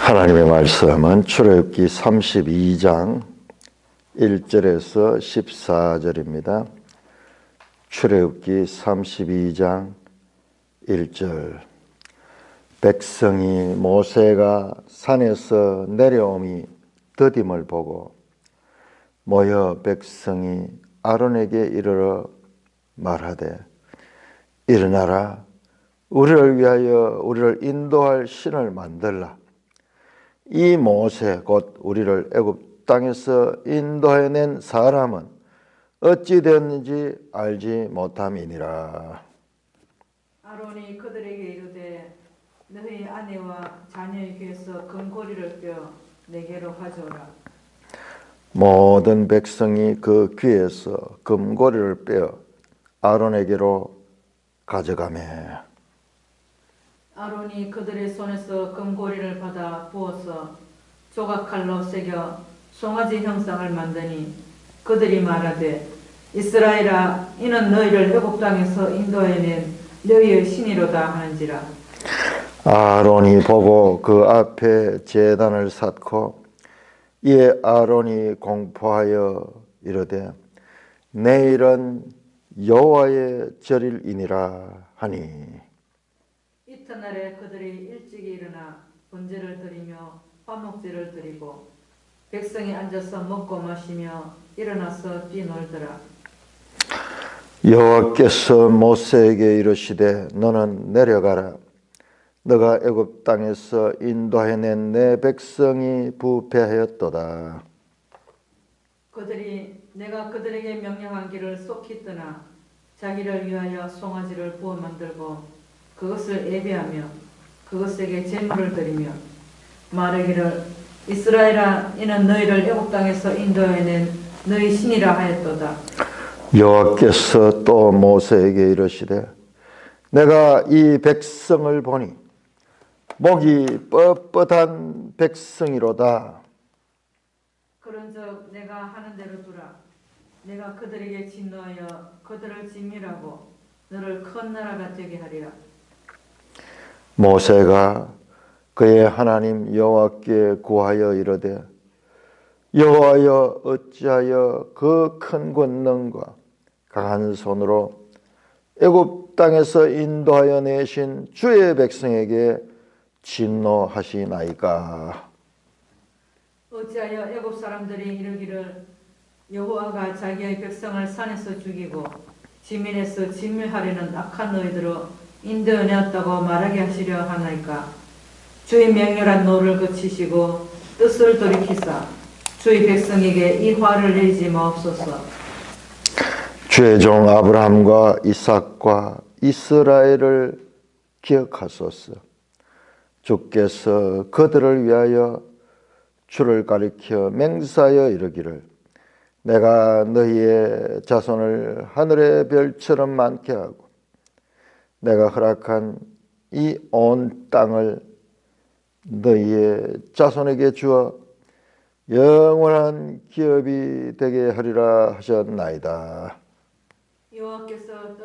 하나님의 말씀은 출애굽기 32장 1절에서 14절입니다. 출애굽기 32장 1절. 백성이 모세가 산에서 내려옴이 더딤을 보고 모여 백성이 아론에게 이르러 말하되, 일어나라, 우리를 위하여 우리를 인도할 신을 만들라. 이 모세 곧 우리를 애굽 땅에서 인도해낸 사람은 어찌 되었는지 알지 못함이니라. 아론이 그들에게 이르되, 너희 아내와 자녀의 귀에서 금고리를 떼어 내게로 가져오라. 모든 백성이 그 귀에서 금고리를 빼어 아론에게로 가져가매. 아론이 그들의 손에서 금고리를 받아 부어서 조각칼로 새겨 송아지 형상을 만드니 그들이 말하되, 이스라엘아, 이는 너희를 애굽 땅에서 인도해낸 너희의 신이로다 하는지라. 아론이 보고 그 앞에 제단을 쌓고 이에 아론이 공포하여 이르되, 내일은 여호와의 절일이니라 하니. 이튿날에 그들이 일찍이 일어나 번제를 드리며 화목제를 드리고 백성이 앉아서 먹고 마시며 일어나서 뛰놀더라. 여호와께서 모세에게 이르시되, 너는 내려가라. 너가 애굽 땅에서 인도해낸 내 백성이 부패하였도다. 그들이 내가 그들에게 명령한 길을 속히 떠나 자기를 위하여 송아지를 부어 만들고 그것을 예배하며 그것에게 제물을 드리며 말하기를, 이스라엘아, 이는 너희를 애굽 땅에서 인도해낸 너희 신이라 하였도다. 여호와께서 또 모세에게 이르시되, 내가 이 백성을 보니 목이 뻣뻣한 백성이로다. 그런즉 내가 하는 대로 두라. 내가 그들에게 진노하여 그들을 진멸하고 너를 큰 나라가 되게 하리라. 모세가 그의 하나님 여호와께 구하여 이르되, 여호와여, 어찌하여 그 큰 권능과 강한 손으로 애굽 땅에서 인도하여 내신 주의 백성에게 진노하시나이까. 어찌하여 애굽 사람들이 이르기를, 여호와가 자기의 백성을 산에서 죽이고 지면에서 진멸하려는 악한 너희들로 인도하였다고 말하게 하시려 하나이까. 주의 맹렬한 노를 그치시고 뜻을 돌이키사 주의 백성에게 이 화를 내지 마옵소서. 주의 종 아브라함과 이삭과 이스라엘을 기억하소서. 주께서 그들을 위하여 주를 가리켜 맹세하여 이르기를, 내가 너희의 자손을 하늘의 별처럼 많게 하고 내가 허락한 이 온 땅을 너희의 자손에게 주어 영원한 기업이 되게 하리라 하셨나이다. 여호와께서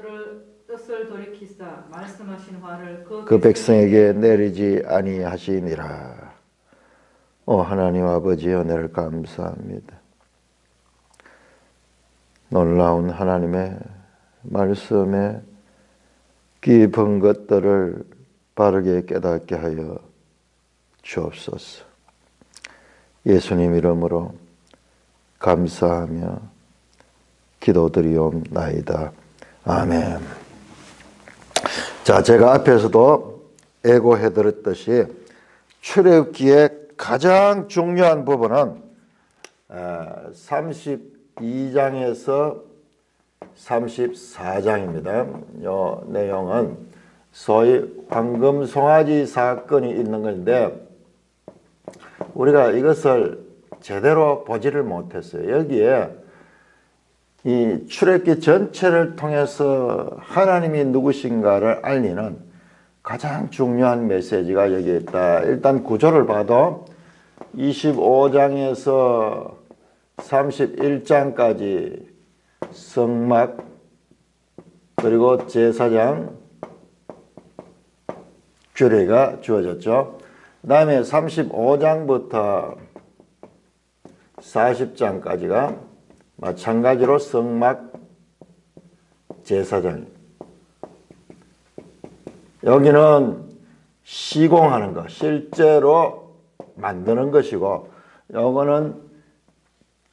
뜻을 돌이키사 말씀하신 화를 그 백성에게 내리지 아니하시니라. 하나님 아버지, 은혜를 감사합니다. 놀라운 하나님의 말씀에 깊은 것들을 바르게 깨닫게 하여 주옵소서. 예수님 이름으로 감사하며 기도드리옵나이다. 아멘. 자, 제가 앞에서도 예고해드렸듯이 출애굽기의 가장 중요한 부분은 32장에서 34장입니다. 이 내용은 소위 황금 송아지 사건이 있는 건데 우리가 이것을 제대로 보지를 못했어요. 여기에 이 출애굽기 전체를 통해서 하나님이 누구신가를 알리는 가장 중요한 메시지가 여기에 있다. 일단 구조를 봐도 25장에서 31장까지 성막 그리고 제사장 규례가 주어졌죠. 그 다음에 35장부터 40장까지가 마찬가지로 성막 제사장. 여기는 시공하는 거, 실제로 만드는 것이고, 요거는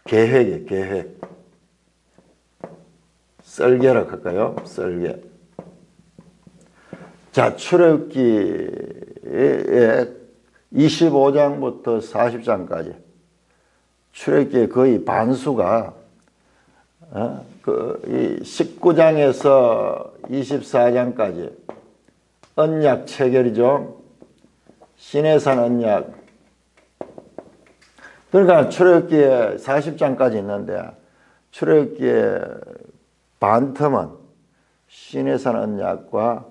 계획이에요, 계획. 썰개라고 할까요? 썰개. 자, 출애굽기의 25장부터 40장까지 출애굽기의 거의 반수가 이 19장에서 24장까지 언약 체결이죠. 시내산 언약. 그러니까 출애굽기에 40장까지 있는데 출애굽기의 반틈은 시내산 언약과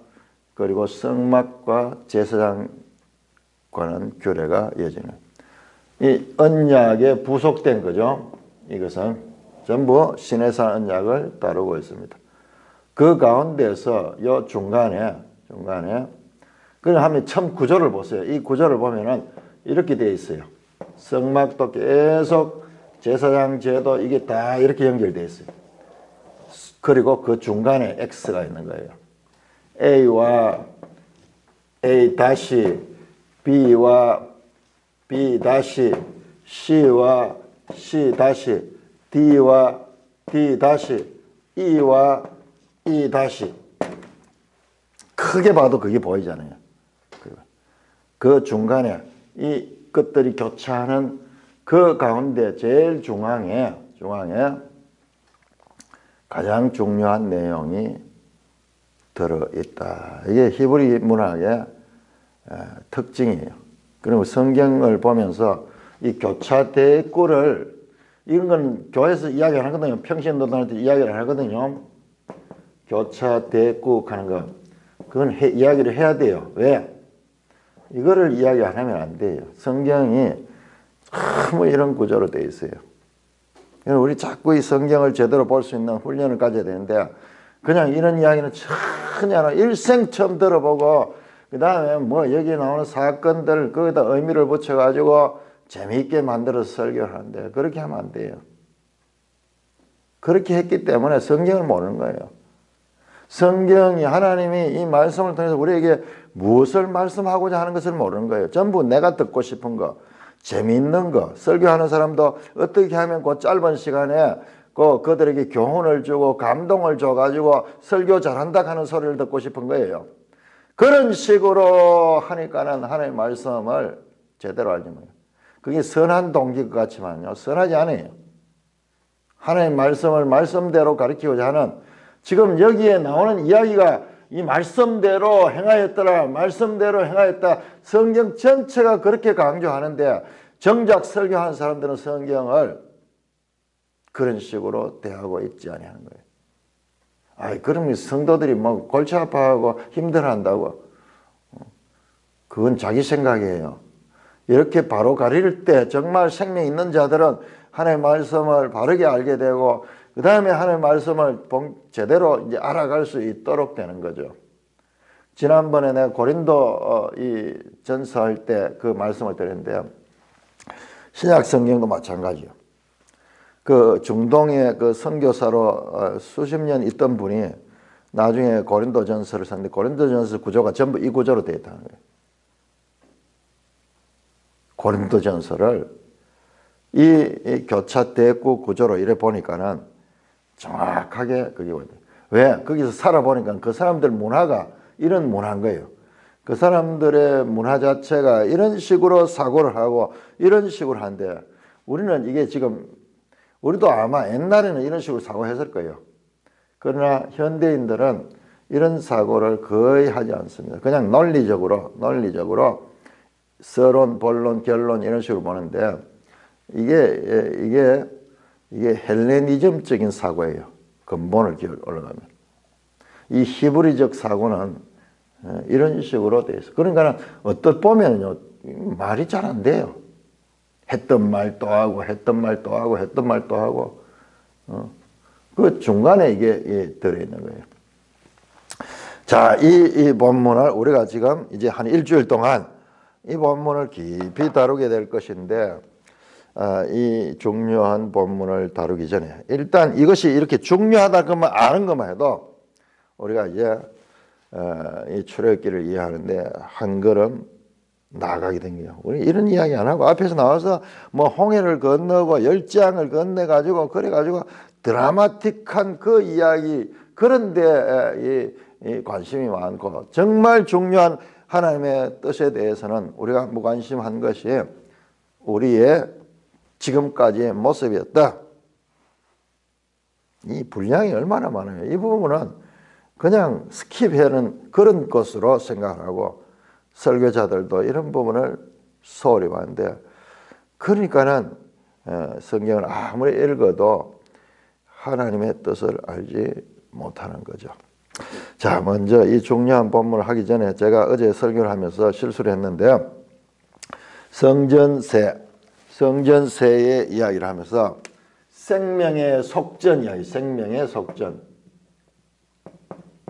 그리고 성막과 제사장과는 교례가 이어지는 이 언약에 부속된 거죠. 이것은 전부 시내산 언약을 따르고 있습니다. 그 가운데서 요 중간에 그냥 하면 처음 구조를 보세요. 이 구조를 보면은 이렇게 되어 있어요. 성막도 계속 제사장 제도 이게 다 이렇게 연결되어 있어요. 그리고 그 중간에 X가 있는 거예요. A와 A 다시 B와 B 다시 C와 C 다시 D와 D 다시 E와 E 다시 크게 봐도 그게 보이잖아요. 그 중간에 이 것들이 교차하는 그 가운데 제일 중앙에 가장 중요한 내용이 들어있다. 이게 히브리 문학의 특징이에요. 그리고 성경을 보면서 이 교차 대꾸를 이런 건 교회에서 이야기를 하거든요. 평신도들한테 이야기를 하거든요. 교차 대꾸 하는 거. 그건 이야기를 해야 돼요. 왜? 이거를 이야기 안 하면 안 돼요. 성경이 뭐 이런 구조로 되어 있어요. 우리 자꾸 이 성경을 제대로 볼 수 있는 훈련을 가져야 되는데 그냥 이런 이야기는 전혀 일생 처음 들어보고 그 다음에 뭐 여기 나오는 사건들 거기다 의미를 붙여가지고 재미있게 만들어서 설교를 하는데 그렇게 하면 안 돼요. 그렇게 했기 때문에 성경을 모르는 거예요. 성경이 하나님이 이 말씀을 통해서 우리에게 무엇을 말씀하고자 하는 것을 모르는 거예요. 전부 내가 듣고 싶은 거, 재미있는 거, 설교하는 사람도 어떻게 하면 그 짧은 시간에 그들에게 교훈을 주고 감동을 줘가지고 설교 잘한다 하는 소리를 듣고 싶은 거예요. 그런 식으로 하니까는 하나님의 말씀을 제대로 알지 못해요. 그게 선한 동기 같지만요, 선하지 않아요. 하나님의 말씀을 말씀대로 가르치고자 하는 지금 여기에 나오는 이야기가 이 말씀대로 행하였더라, 말씀대로 행하였다. 성경 전체가 그렇게 강조하는데 정작 설교하는 사람들은 성경을 그런 식으로 대하고 있지 아니하는 거예요. 아이, 그러면 성도들이 뭐 골치 아파하고 힘들어한다고. 그건 자기 생각이에요. 이렇게 바로 가릴 때 정말 생명 있는 자들은 하나님의 말씀을 바르게 알게 되고 그 다음에 하나님의 말씀을 제대로 이제 알아갈 수 있도록 되는 거죠. 지난번에 내가 고린도 이 전서할 때 그 말씀을 드렸는데요. 신약 성경도 마찬가지요. 그 중동의 그 선교사로 수십 년 있던 분이 나중에 고린도 전서를 썼는데 고린도 전서 구조가 전부 이 구조로 되어 있다는 거예요. 고린도 전서를 이 교차 대꾸 구조로 이래 보니까는 정확하게 그게 보여요. 왜? 거기서 살아보니까 그 사람들 문화가 이런 문화인 거예요. 그 사람들의 문화 자체가 이런 식으로 사고를 하고 이런 식으로 하는데 우리는 이게 지금 우리도 아마 옛날에는 이런 식으로 사고했을 거예요. 그러나 현대인들은 이런 사고를 거의 하지 않습니다. 그냥 논리적으로 서론, 본론, 결론 이런 식으로 보는데 이게 헬레니즘적인 사고예요. 근본을 올라가면. 이 히브리적 사고는 이런 식으로 돼 있어요. 그러니까 어떻게 보면요, 말이 잘 안 돼요. 했던 말 또 하고, 했던 말 또 하고, 했던 말 또 하고, 그 중간에 이게 들어있는 거예요. 자, 이 본문을 우리가 지금 이제 한 일주일 동안 이 본문을 깊이 다루게 될 것인데 이 중요한 본문을 다루기 전에 일단 이것이 이렇게 중요하다 그만 아는 것만 해도 우리가 이제 이 출애굽기를 이해하는데 한 걸음 나아가게 된 거예요. 우리 이런 이야기 안 하고 앞에서 나와서 뭐 홍해를 건너고 열장을 건너가지고 그래가지고 드라마틱한 그 이야기 그런데 이 관심이 많고 정말 중요한 하나님의 뜻에 대해서는 우리가 무관심한 것이 우리의 지금까지의 모습이었다. 이 분량이 얼마나 많아요. 이 부분은 그냥 스킵하는 그런 것으로 생각하고 설교자들도 이런 부분을 소홀히 하는데 그러니까는 성경을 아무리 읽어도 하나님의 뜻을 알지 못하는 거죠. 자, 먼저 이 중요한 본문을 하기 전에 제가 어제 설교를 하면서 실수를 했는데요. 성전세의 이야기를 하면서 생명의 속전 이야기, 생명의 속전.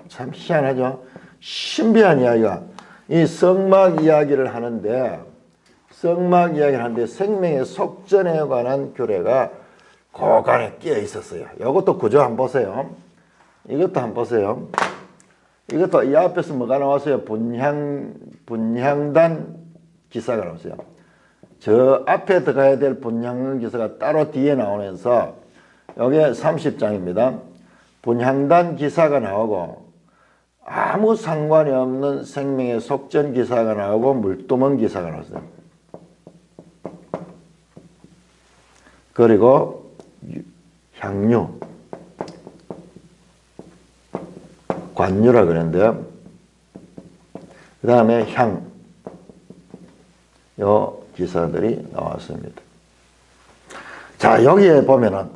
참 희한하죠. 신비한 이야기가 이 성막 이야기를 하는데 생명의 속전에 관한 규례가 그 안에 끼어 있었어요. 이것도 구조 한번 보세요. 이것도 한번 보세요. 이것도 이 앞에서 뭐가 나왔어요? 분향단 기사가 나왔어요. 저 앞에 들어가야 될 분향단 기사가 따로 뒤에 나오면서 여기 30장입니다. 분향단 기사가 나오고 아무 상관이 없는 생명의 속전 기사가 나오고 물두멍 기사가 나왔어요. 그리고 향유, 관유라 그러는데요. 그 다음에 요 기사들이 나왔습니다. 자, 여기에 보면은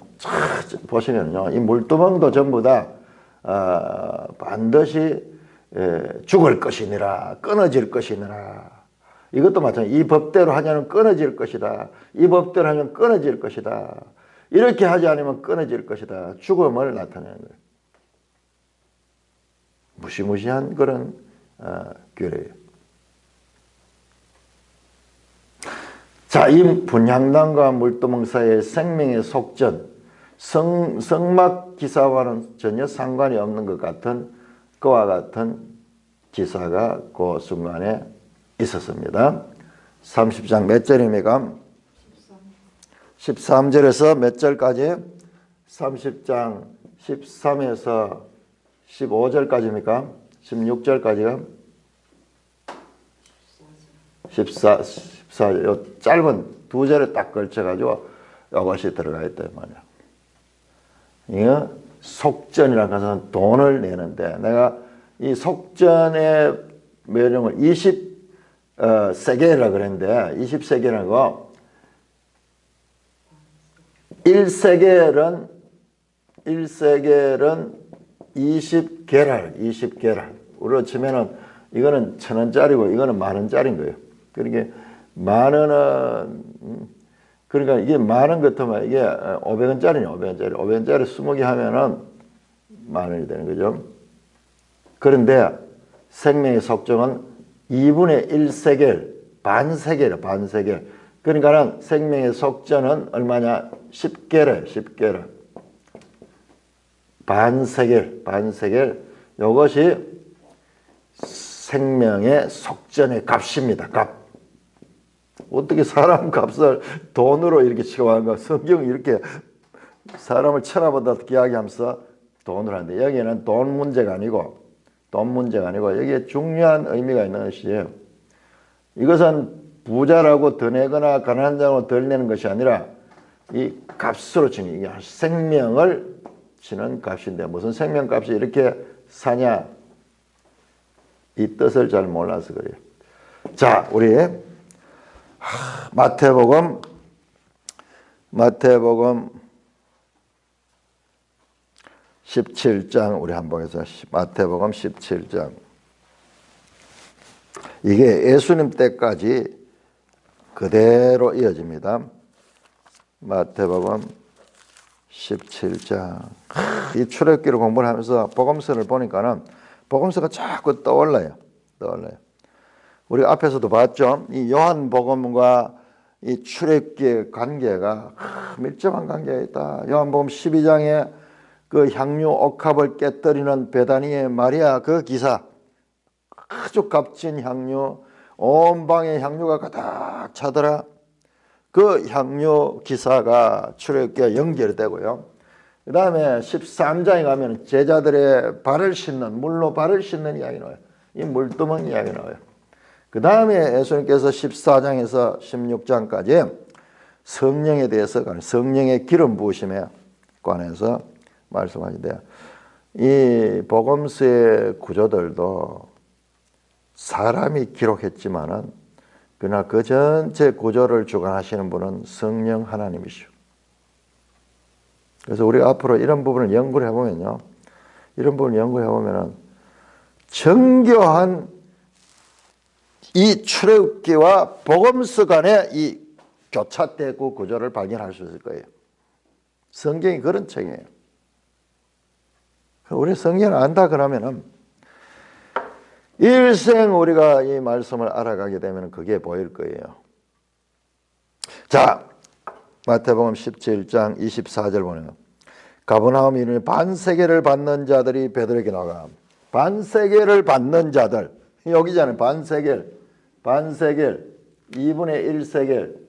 보시면요, 이 물두멍도 전부 다 반드시 죽을 것이니라, 끊어질 것이니라. 이것도 마찬가지. 이 법대로 하자면 끊어질 것이다. 이 법대로 하면 끊어질 것이다. 이렇게 하지 않으면 끊어질 것이다. 죽음을 나타내는 거예요. 무시무시한 그런 규례예요. 자, 이 분향단과 물두멍 사이의 생명의 속전, 성막 기사와는 전혀 상관이 없는 것 같은 그와 같은 기사가 그 순간에 있었습니다. 30장 몇 절입니까? 13절에서 몇 절까지? 30장 13에서 15절까지입니까? 16절까지가? 14, 요 짧은 두 절에 딱 걸쳐가지고 이것이 들어가 있다 말이야. 이거 속전이라는 것은 돈을 내는데 내가 이 속전의 명령을 20세겔이라고 그랬는데 20세겔이라고 1세겔은 20게랄. 우리로 치면은 이거는 1,000원짜리고 이거는 10,000원짜리인 거예요. 그러니까 10,000원은 그러니까 이게 10,000원 같으면 이게 500원짜리네. 500원짜리 20개 하면은 10,000원이 되는 거죠. 그런데 생명의 속정은 2분의 1세겔, 반세겔. 그러니까는 생명의 속전은 얼마냐? 10게랄. 반세겔. 이것이 생명의 속전의 값입니다. 값. 어떻게 사람 값을 돈으로 이렇게 치고하는가? 성경이 이렇게 사람을 천하보다 귀하게 하면서 돈을 하는데 여기는 돈 문제가 아니고 여기에 중요한 의미가 있는 것이에요. 이것은 부자라고 더 내거나 가난한 자라고 덜 내는 것이 아니라 이 값으로 치는 이게 생명을 치는 값인데 무슨 생명값이 이렇게 사냐? 이 뜻을 잘 몰라서 그래요. 자, 우리 마태복음 17장 우리 한번 해서 마태복음 17장 이게 예수님 때까지 그대로 이어집니다. 마태복음 17장 이 출애굽기를 공부를 하면서 복음서를 보니까는 복음서가 자꾸 떠올라요. 우리가 앞에서도 봤죠. 이 요한복음과 이 출애굽기의 관계가 밀접한 관계가 있다. 요한복음 12장에 그 향유 옥합을 깨뜨리는 베다니의 마리아 그 기사, 아주 값진 향유, 온 방에 향유가 가득 차더라. 그 향유 기사가 출애굽기와 연결되고요. 그 다음에 13장에 가면 제자들의 발을 씻는, 물로 발을 씻는 이야기 나와요. 이 물두멍 이야기 나와요. 그 다음에 예수님께서 14장에서 16장까지 성령에 대해서, 성령의 기름 부으심에 관해서 말씀하신대요. 이 복음서의 구조들도 사람이 기록했지만은 그러나 그 전체 구조를 주관하시는 분은 성령 하나님이시오. 그래서 우리가 앞으로 이런 부분을 연구를 해보면요, 이런 부분을 연구해 보면은 정교한 이 출애굽기와 복음서 간의 이 교차되고 구조를 발견할 수 있을 거예요. 성경이 그런 책이에요. 우리 성경을 안다 그러면은 일생 우리가 이 말씀을 알아가게 되면 그게 보일 거예요. 자, 마태복음 17장 24절 보면 가버나움 이름이 반세계를 받는 자들이 베드로에게 나가. 반세계를 받는 자들, 여기잖아요. 반세겔 2분의 1세겔.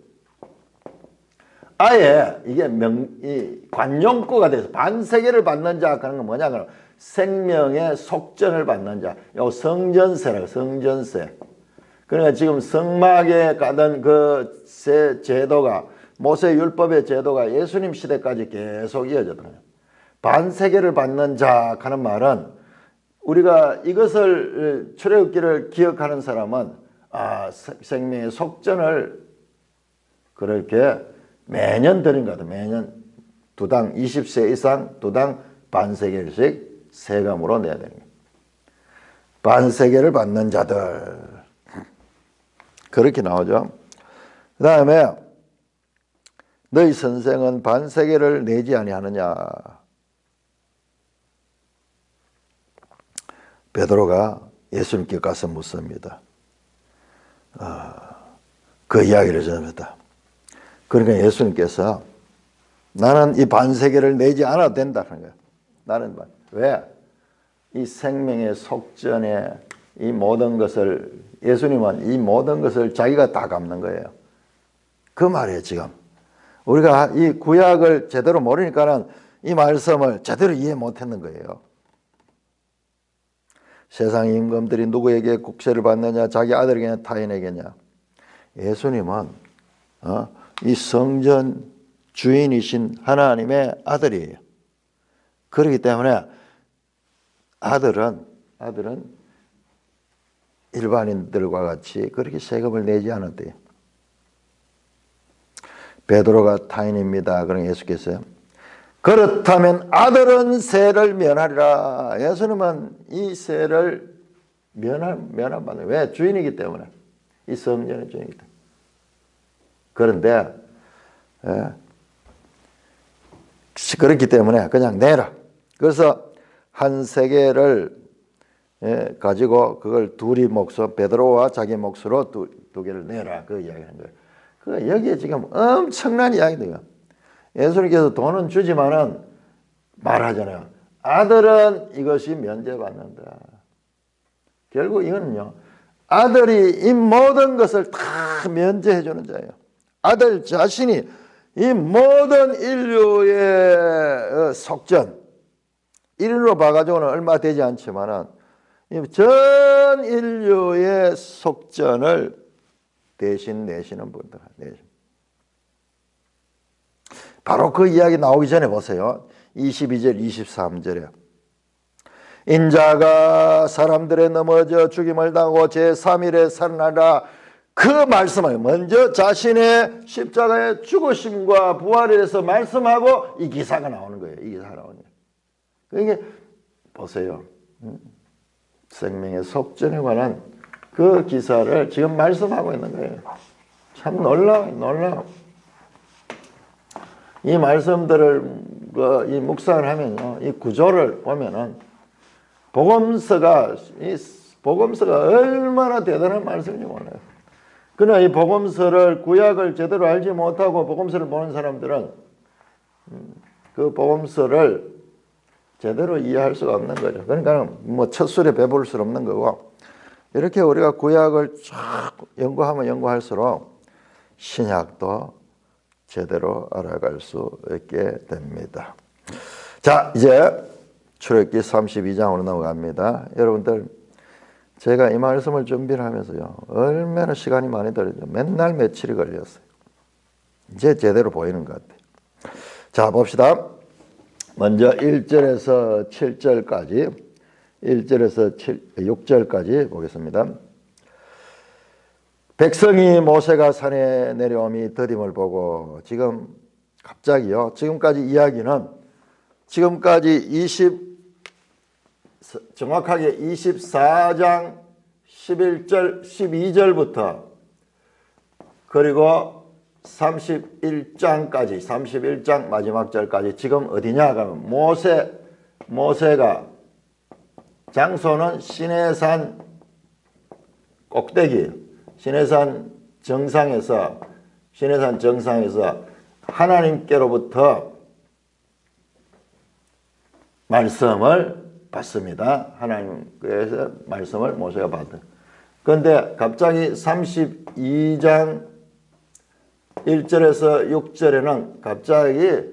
아예 이게 이 관용구가 돼서 반세계를 받는 자 하는 건 뭐냐 그러면 생명의 속전을 받는 자. 요 성전세라고, 성전세. 그러니까 지금 성막에 가던 그 제도가, 모세 율법의 제도가 예수님 시대까지 계속 이어졌거든요. 반세계를 받는 자 하는 말은 우리가 이것을 출애굽기를 기억하는 사람은 생명의 속전을 그렇게 매년 드린 거다. 매년 두당 20세 이상 두당 반세겔씩 세금으로 내야 되는 거예요. 반세겔을 받는 자들 그렇게 나오죠. 그 다음에 너희 선생은 반세겔을 내지 아니하느냐. 베드로가 예수님께 가서 묻습니다. 그 이야기를 전합니다. 그러니까 예수님께서 나는 이 반세계를 내지 않아도 된다는 거예요. 나는 왜? 이 생명의 속전에 이 모든 것을, 예수님은 이 모든 것을 자기가 다 갚는 거예요. 그 말이에요. 지금 우리가 이 구약을 제대로 모르니까는 이 말씀을 제대로 이해 못했는 거예요. 세상 임금들이 누구에게 국세를 받느냐, 자기 아들에게냐 타인에게냐. 예수님은 이 성전 주인이신 하나님의 아들이에요. 그렇기 때문에 아들은 일반인들과 같이 그렇게 세금을 내지 않았대요. 베드로가 타인입니다. 그럼 예수께서 그렇다면 아들은 세를 면하리라. 예수님은 이 세를 면함받는. 왜? 주인이기 때문에. 이 성전의 주인이기 때문에. 그런데 그렇기 때문에 그냥 내라. 그래서 한 세겔을 가지고 그걸 둘이 몫으로, 베드로와 자기 몫으로 두 개를 내라. 그 이야기하는 거예요. 그 여기에 지금 엄청난 이야기들이에요. 예수님께서 돈은 주지만은 말하잖아요. 아들은 이것이 면제받는다. 결국 이거는요, 아들이 이 모든 것을 다 면제해 주는 자예요. 아들 자신이 이 모든 인류의 속전, 1인으로 봐가지고는 얼마 되지 않지만은 전 인류의 속전을 대신 내시는 분들. 바로 그 이야기 나오기 전에 보세요. 22절 23절에 인자가 사람들의 넘어져 죽임을 당하고 제3일에 살아나라. 그 말씀을 먼저 자신의 십자가의 죽으심과 부활에 대해서 말씀하고 이 기사가 나오는 거예요. 이 기사가 나오는 거예요. 그러니까 보세요. 생명의 속전에 관한 그 기사를 지금 말씀하고 있는 거예요. 참 놀라워. 이 말씀들을 이 묵상을 하면요, 이 구조를 보면은 복음서가 복음서가 얼마나 대단한 말씀인지 몰라요. 그러나 이 복음서를 구약을 제대로 알지 못하고 복음서를 보는 사람들은 그 복음서를 제대로 이해할 수가 없는 거죠. 그러니까 뭐 첫 술에 배부를 수 없는 거고, 이렇게 우리가 구약을 쫙 연구하면 연구할수록 신약도 제대로 알아갈 수 있게 됩니다. 자, 이제 출애굽기 32장으로 넘어갑니다. 여러분들, 제가 이 말씀을 준비를 하면서요, 얼마나 시간이 많이 들었죠. 맨날 며칠이 걸렸어요. 이제 제대로 보이는 것 같아요. 자, 봅시다. 먼저 1절에서 7절까지, 1절에서 6절까지 보겠습니다. 백성이 모세가 산에 내려오미 더딤을 보고, 지금 갑자기요, 지금까지 이야기는 지금까지 정확하게 24장 11절, 12절부터 그리고 31장까지, 31장 마지막 절까지 지금 어디냐 하면 모세가 장소는 시내산 꼭대기, 시내산 정상에서 하나님께로부터 말씀을 받습니다. 하나님께서 말씀을 모세가 받은. 그런데 갑자기 32장 1절에서 6절에는 갑자기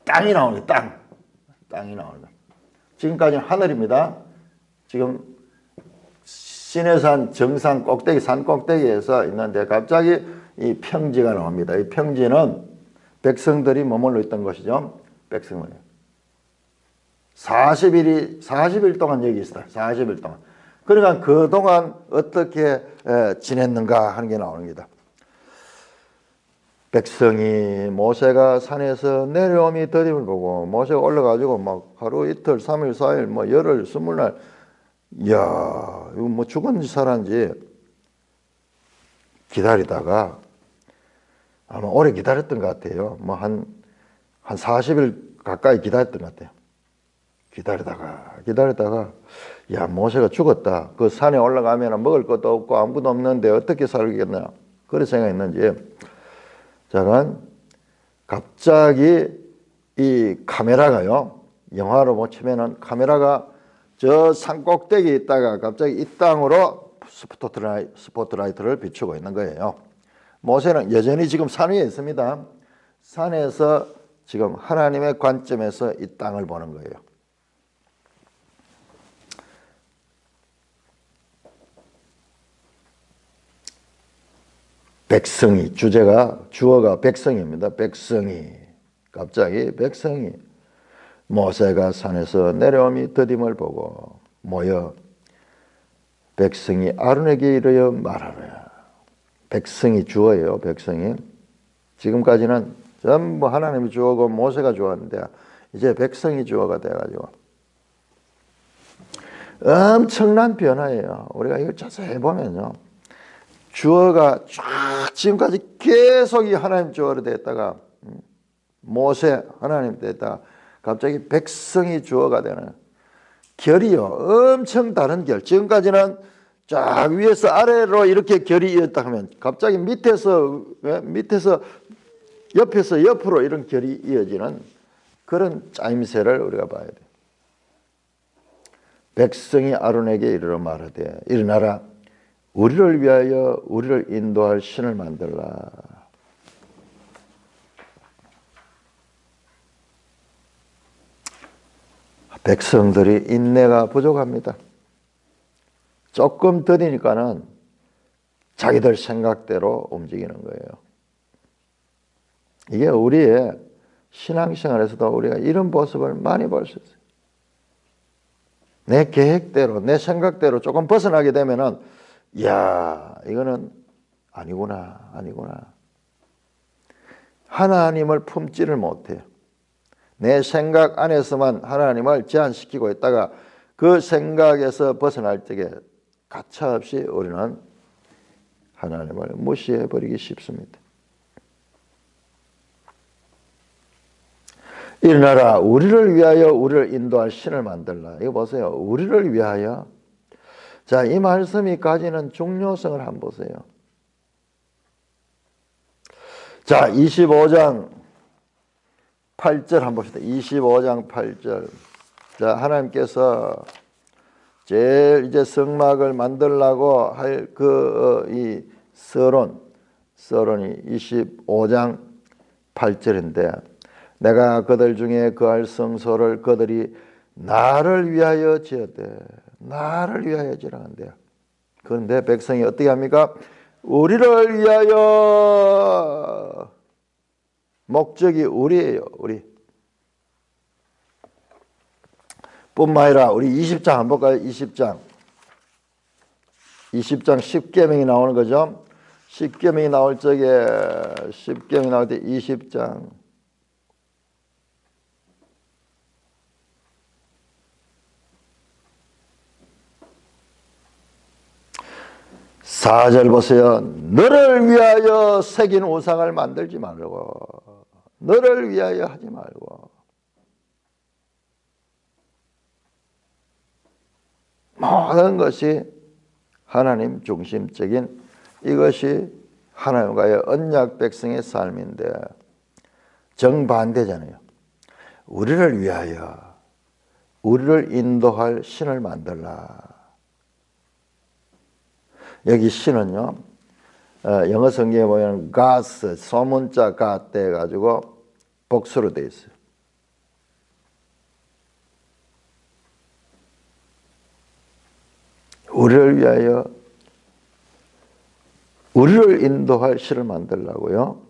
땅이 나옵니다. 땅이 나옵니다. 지금까지는 하늘입니다. 지금 시내산 정상 꼭대기, 산 꼭대기에서 있는데 갑자기 이 평지가 나옵니다. 이 평지는 백성들이 머물러 있던 것이죠. 백성들이 40일 동안 여기 있어요. 40일 동안. 그러니까 그동안 어떻게 지냈는가 하는 게 나옵니다. 백성이 모세가 산에서 내려오미 더딤을 보고, 모세가 올라가지고 막 하루 이틀 3일 4일 뭐 열흘 20날, 이야 이거 뭐 죽은지 살았는지 기다리다가 아마 오래 기다렸던 것 같아요. 뭐 한 40일 가까이 기다렸던 것 같아요. 기다리다가 야, 모세가 죽었다. 그 산에 올라가면 먹을 것도 없고 아무것도 없는데 어떻게 살겠나, 그런 생각했는지, 저는 갑자기 이 카메라가요, 영화로 뭐 치면은 카메라가 저 산 꼭대기에 있다가 갑자기 이 땅으로 스포트라이트를 비추고 있는 거예요. 모세는 여전히 지금 산 위에 있습니다. 산에서 지금 하나님의 관점에서 이 땅을 보는 거예요. 백성이, 주어가 백성입니다. 갑자기 백성이 모세가 산에서 내려오미 더딤을 보고 모여 백성이 아론에게 이르러 말하라. 백성이 주어예요. 백성이 지금까지는 전부 하나님이 주어고 모세가 주어인데 이제 백성이 주어가 돼가지고 엄청난 변화예요. 우리가 이거 자세히 보면요, 주어가 쫙 지금까지 계속 이 하나님 주어로 됐다가 모세 하나님 됐다가 갑자기 백성이 주어가 되는 결이요, 엄청 다른 결. 지금까지는 쫙 위에서 아래로 이렇게 결이 이었다 하면 갑자기 밑에서 옆에서 옆으로 이런 결이 이어지는 그런 짜임새를 우리가 봐야 돼요. 백성이 아론에게 이르러 말하되 일어나라, 우리를 위하여 우리를 인도할 신을 만들라. 백성들이 인내가 부족합니다. 조금 더디니까는 자기들 생각대로 움직이는 거예요. 이게 우리의 신앙생활에서도 우리가 이런 모습을 많이 볼 수 있어요. 내 계획대로, 내 생각대로 조금 벗어나게 되면은, 이야, 이거는 아니구나. 하나님을 품지를 못해요. 내 생각 안에서만 하나님을 제한시키고 있다가 그 생각에서 벗어날 적에 가차없이 우리는 하나님을 무시해버리기 쉽습니다. 일어나라, 우리를 위하여 우리를 인도할 신을 만들라. 이거 보세요. 우리를 위하여. 자, 이 말씀이 가지는 중요성을 한번 보세요. 자, 25장 8절 한번 봅시다. 25장 8절. 자, 하나님께서 제일 이제 성막을 만들라고 할 이 서론이 25장 8절인데, 내가 그들 중에 거할 성소를 그들이 나를 위하여 지었대. 나를 위하여 지라는데요. 그런데 백성이 어떻게 합니까? 우리를 위하여. 목적이 우리예요. 우리. 뿐만 아니라 우리 20장 한번 볼까요? 20장 10계명이 나오는 거죠. 10계명이 나올 적에 10계명이 나올 때 20장 4절 보세요. 너를 위하여 새긴 우상을 만들지 말고, 너를 위하여 하지 말고, 모든 것이 하나님 중심적인 이것이 하나님과의 언약 백성의 삶인데, 정반대잖아요. 우리를 위하여, 우리를 인도할 신을 만들라. 여기 신은요, 영어 성경에 보면 God's, 소문자 God 해가지고 복수로 되어 있어요. 우리를 위하여, 우리를 인도할 신을 만들라고요.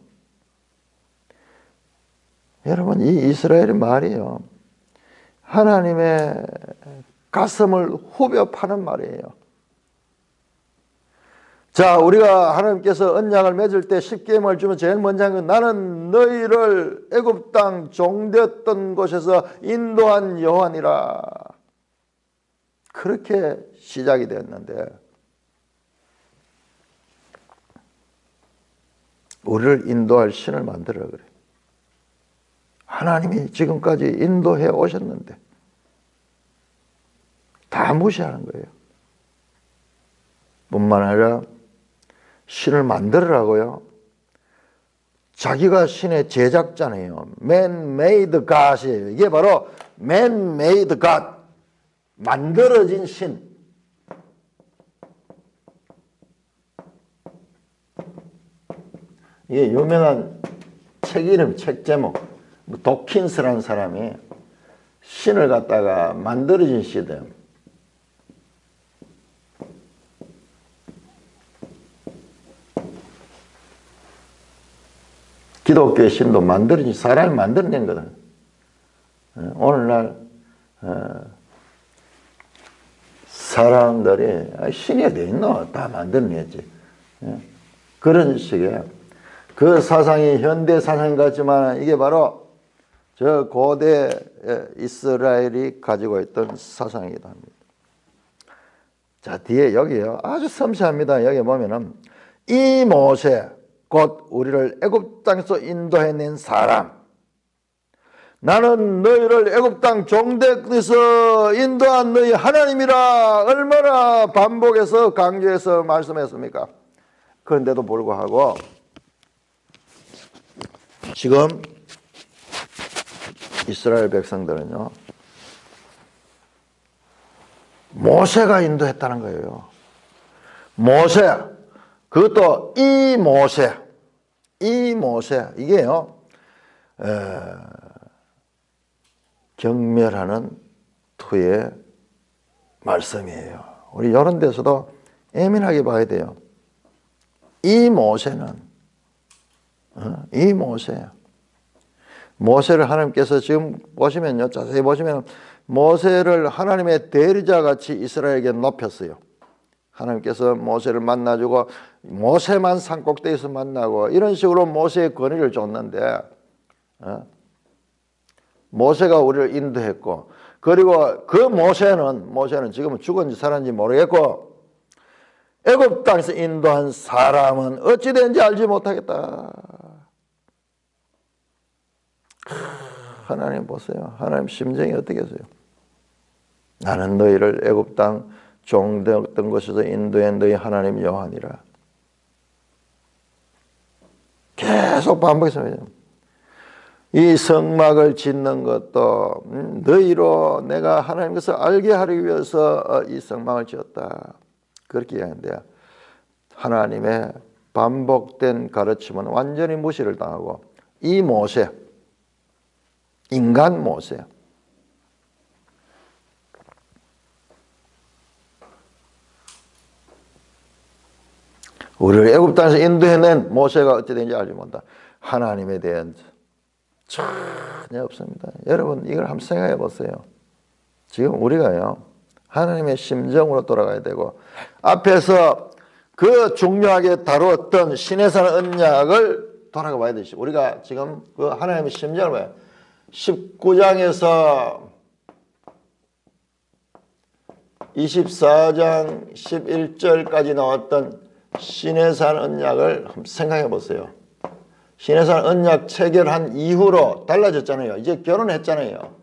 여러분, 이 이스라엘의 말이에요. 하나님의 가슴을 후벼 파는 말이에요. 자, 우리가 하나님께서 언약을 맺을 때 10계명을 주면 제일 먼저 한 건, 나는 너희를 애굽 땅 종되었던 곳에서 인도한 여호와니라. 그렇게 시작이 되었는데, 우리를 인도할 신을 만들어 그래. 하나님이 지금까지 인도해 오셨는데 다 무시하는 거예요. 뿐만 아니라 신을 만들으라고요. 자기가 신의 제작자네요. Man-made God이에요. 이게 바로 Man-made God, 만들어진 신. 이게 유명한 책 이름, 책 제목, 도킨스라는 사람이 신을 갖다가 만들어진 시대예요. 기독교의 신도 만들어진, 사람이 만들어낸 거든. 오늘날 사람들이 신이 어디 있노? 다 만들어냈지. 그런 식의 그 사상이 현대 사상 같지만 이게 바로 저 고대 이스라엘이 가지고 있던 사상이기도 합니다. 자, 뒤에 여기요. 아주 섬세합니다. 여기 보면은 이 모세 곧 우리를 애굽 땅에서 인도해낸 사람, 나는 너희를 애굽 땅 종되에서 인도한 너희 하나님이라 얼마나 반복해서 강조해서 말씀했습니까? 그런데도 불구하고 지금 이스라엘 백성들은요, 모세가 인도했다는 거예요. 모세, 그것도 이 모세, 이게요, 경멸하는 투의 말씀이에요. 우리 이런 데서도 예민하게 봐야 돼요. 이 모세는, 이 모세를 하나님께서 지금 보시면요, 자세히 보시면 모세를 하나님의 대리자 같이 이스라엘에게 높였어요. 하나님께서 모세를 만나주고 모세만 산꼭대기에서 만나고 이런 식으로 모세의 권위를 줬는데, 모세가 우리를 인도했고, 그리고 그 모세는 지금은 죽은지 살았는지 모르겠고, 애굽 땅에서 인도한 사람은 어찌 된지 알지 못하겠다. 하나님 보세요. 하나님 심정이 어떻겠어요? 나는 너희를 애굽 땅 종되었던 곳에서 인도해 너희 하나님 여호와니라. 계속 반복했습니다. 이 성막을 짓는 것도 너희로 내가 하나님 것을 알게 하기 위해서 이 성막을 지었다. 그렇게 이야기하는데 하나님의 반복된 가르침은 완전히 무시를 당하고 이 모세, 인간 모세, 우리를 애굽 땅에서 인도해낸 모세가 어찌 되는지 알지 못한다. 하나님에 대한 전혀 없습니다. 여러분 이걸 한번 생각해 보세요. 지금 우리가요 하나님의 심정으로 돌아가야 되고 앞에서 그 중요하게 다루었던 시내산 언약을 돌아가 봐야 되죠. 우리가 지금 그 하나님의 심정을 봐요. 19장에서 24장 11절까지 나왔던 시내산 언약을 한번 생각해 보세요. 시내산 언약 체결한 이후로 달라졌잖아요. 이제 결혼했잖아요.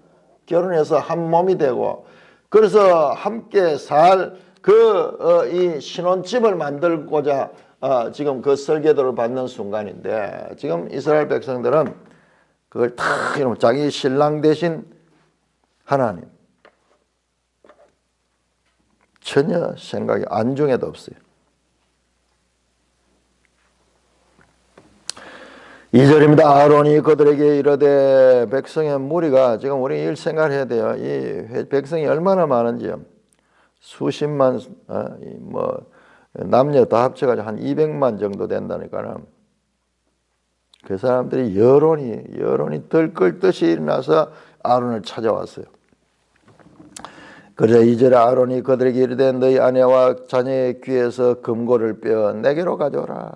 결혼해서 한 몸이 되고 그래서 함께 살 이 신혼집을 만들고자 지금 그 설계도를 받는 순간인데 지금 이스라엘 백성들은 그걸 다 자기 신랑 대신 하나님 전혀 생각이 안중에도 없어요. 2절입니다. 아론이 그들에게 이르되 백성의 무리가 지금 우리 일 생각해야 돼요. 이 백성이 얼마나 많은지요. 수십만 남녀 다 합쳐가지고 한 200만 정도 된다니까는 그 사람들이 여론이 들끓듯이 일어나서 아론을 찾아왔어요. 그래서 2절에 아론이 그들에게 이르되 너희 아내와 자녀의 귀에서 금고를 빼어 내게로 가져오라.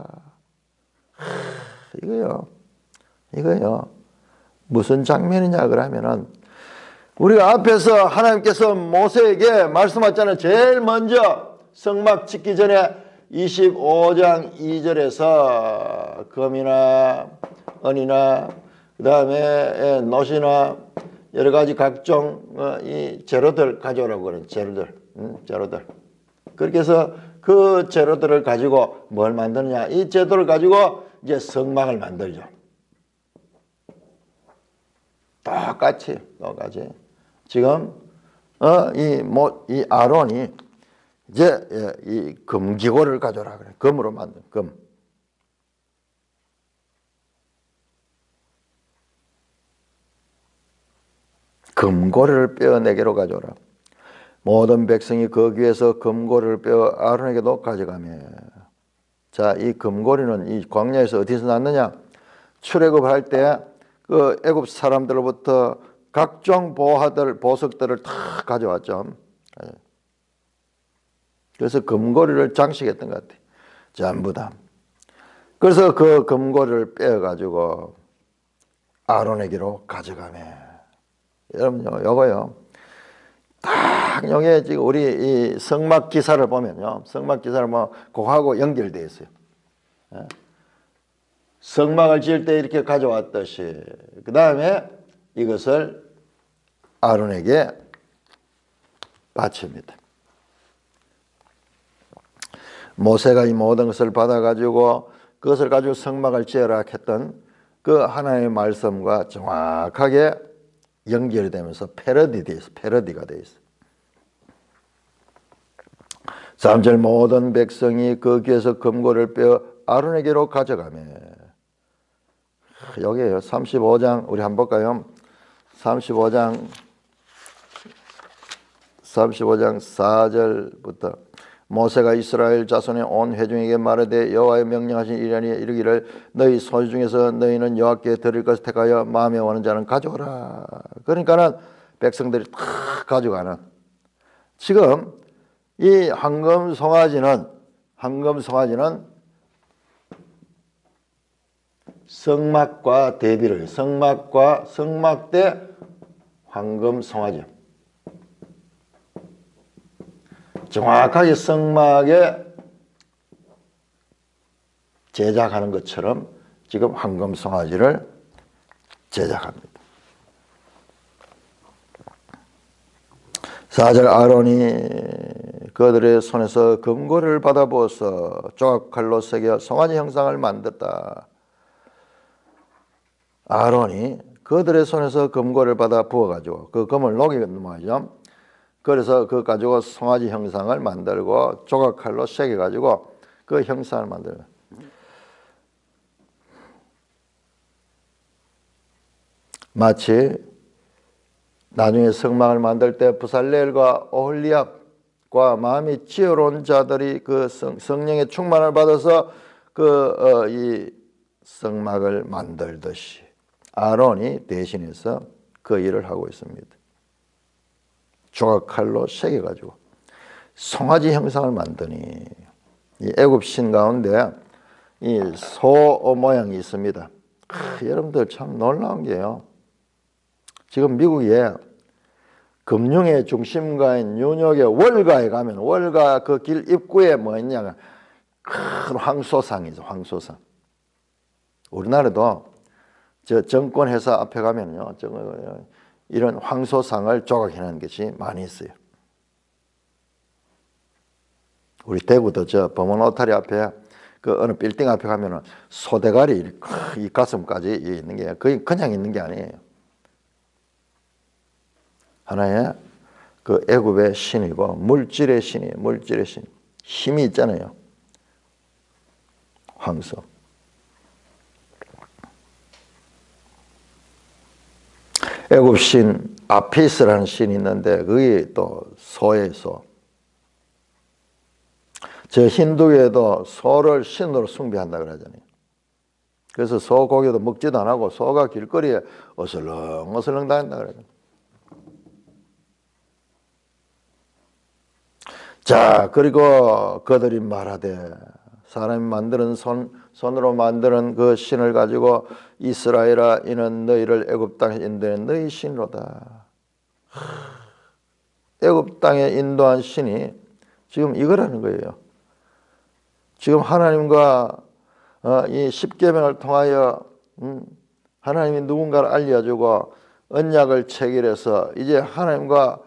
이거요. 무슨 장면이냐 그러면은 우리가 앞에서 하나님께서 모세에게 말씀하셨잖아요. 제일 먼저 성막 짓기 전에 25장 2절에서 금이나 은이나 그 다음에 놋이나 여러 가지 각종 이 재료들 가져오라고 그래요. 재료들. 그렇게 해서 그 재료들을 가지고 뭘 만드느냐. 이 재료를 가지고 이제 성막을 만들죠. 똑같이. 지금 이 아론이 이제 이 금기고를 가져라 그래. 금으로 만든 금. 금고리를 빼어 내게로 가져라. 모든 백성이 그 귀에서 금고리를 빼어 아론에게도 가져가며. 자, 이 금고리는 이 광야에서 어디서 났느냐? 출애굽할 때 그 애굽 사람들로부터 각종 보석들을 다 가져왔죠. 그래서 금고리를 장식했던 것 같아요. 전부 다. 그래서 그 금고리를 빼어가지고 아론에게로 가져가며. 여러분요, 요거요. 딱 여기에 지금 우리 이 성막 기사를 보면요. 성막 기사를 그거하고 연결되어 있어요. 성막을 지을 때 이렇게 가져왔듯이 그 다음에 이것을 아론에게 바칩니다. 모세가 이 모든 것을 받아가지고 그것을 가지고 성막을 지으라 했던 그 하나님의 말씀과 정확하게 연결이 되면서 패러디가 되어 있어요. 3절 모든 백성이 그 귀에서 금고를 빼어 아론에게로 가져가며. 여기에요. 35장 우리 한번 볼까요? 35장 4절부터 모세가 이스라엘 자손의 온 회중에게 말하되 여호와의 명령하신 이르니 이르기를 너희 소유 중에서 너희는 여호와께 드릴 것을 택하여 마음에 원하는 자는 가져오라. 그러니까는 백성들이 다 가져가는. 지금 이 황금 송아지는 성막과 대비를 성막 대 황금 송아지. 정확하게 성막에 제작하는 것처럼 지금 황금 송아지를 제작합니다. 4절 아론이 그들의 손에서 금고를 받아부어서 조각칼로 새겨 송아지 형상을 만들었다. 아론이 그들의 손에서 금고를 받아 부어가지고 그 금을 녹이는 말이죠. 그래서 그거 가지고 송아지 형상을 만들고 조각칼로 새겨가지고 그 형상을 만들어요. 마치 나중에 성막을 만들 때 부살렐과 오홀리압과 마음이 지혜로운 자들이 그 성령의 충만을 받아서 이 성막을 만들듯이 아론이 대신해서 그 일을 하고 있습니다. 조각칼로 새겨가지고 송아지 형상을 만드니 이 애굽 신 가운데 이 소 모양이 있습니다. 여러분들 참 놀라운 게요. 지금 미국에 금융의 중심가인 뉴욕의 월가에 가면 월가 그 길 입구에 뭐 있냐면 큰 황소상이죠. 황소상. 우리나라도 저 정권회사 앞에 가면요, 이런 황소상을 조각해놓은 것이 많이 있어요. 우리 대구도 저 범원 오타리 앞에 그 어느 빌딩 앞에 가면은 소대가리 이 가슴까지 있는 게 거의 그냥 있는 게 아니에요. 하나의 그 애굽의 신이고 물질의 신이에요. 물질의 신. 힘이 있잖아요. 황소. 애굽 신 아피스라는 신이 있는데 그게 또 소의 소. 저 힌두교에도 소를 신으로 숭배한다 그러잖아요. 그래서 소 고기도 먹지도 안 하고 소가 길거리에 어슬렁어슬렁 다닌다 그러잖아요. 자, 그리고 그들이 말하되 사람이 만드는 손으로 만드는 그 신을 가지고 이스라엘아 이는 너희를 애굽 땅에 인도한 너희 신이로다. 애굽 땅에 인도한 신이 지금 이거라는 거예요. 지금 하나님과 이 십계명을 통하여 하나님이 누군가를 알려주고 언약을 체결해서 이제 하나님과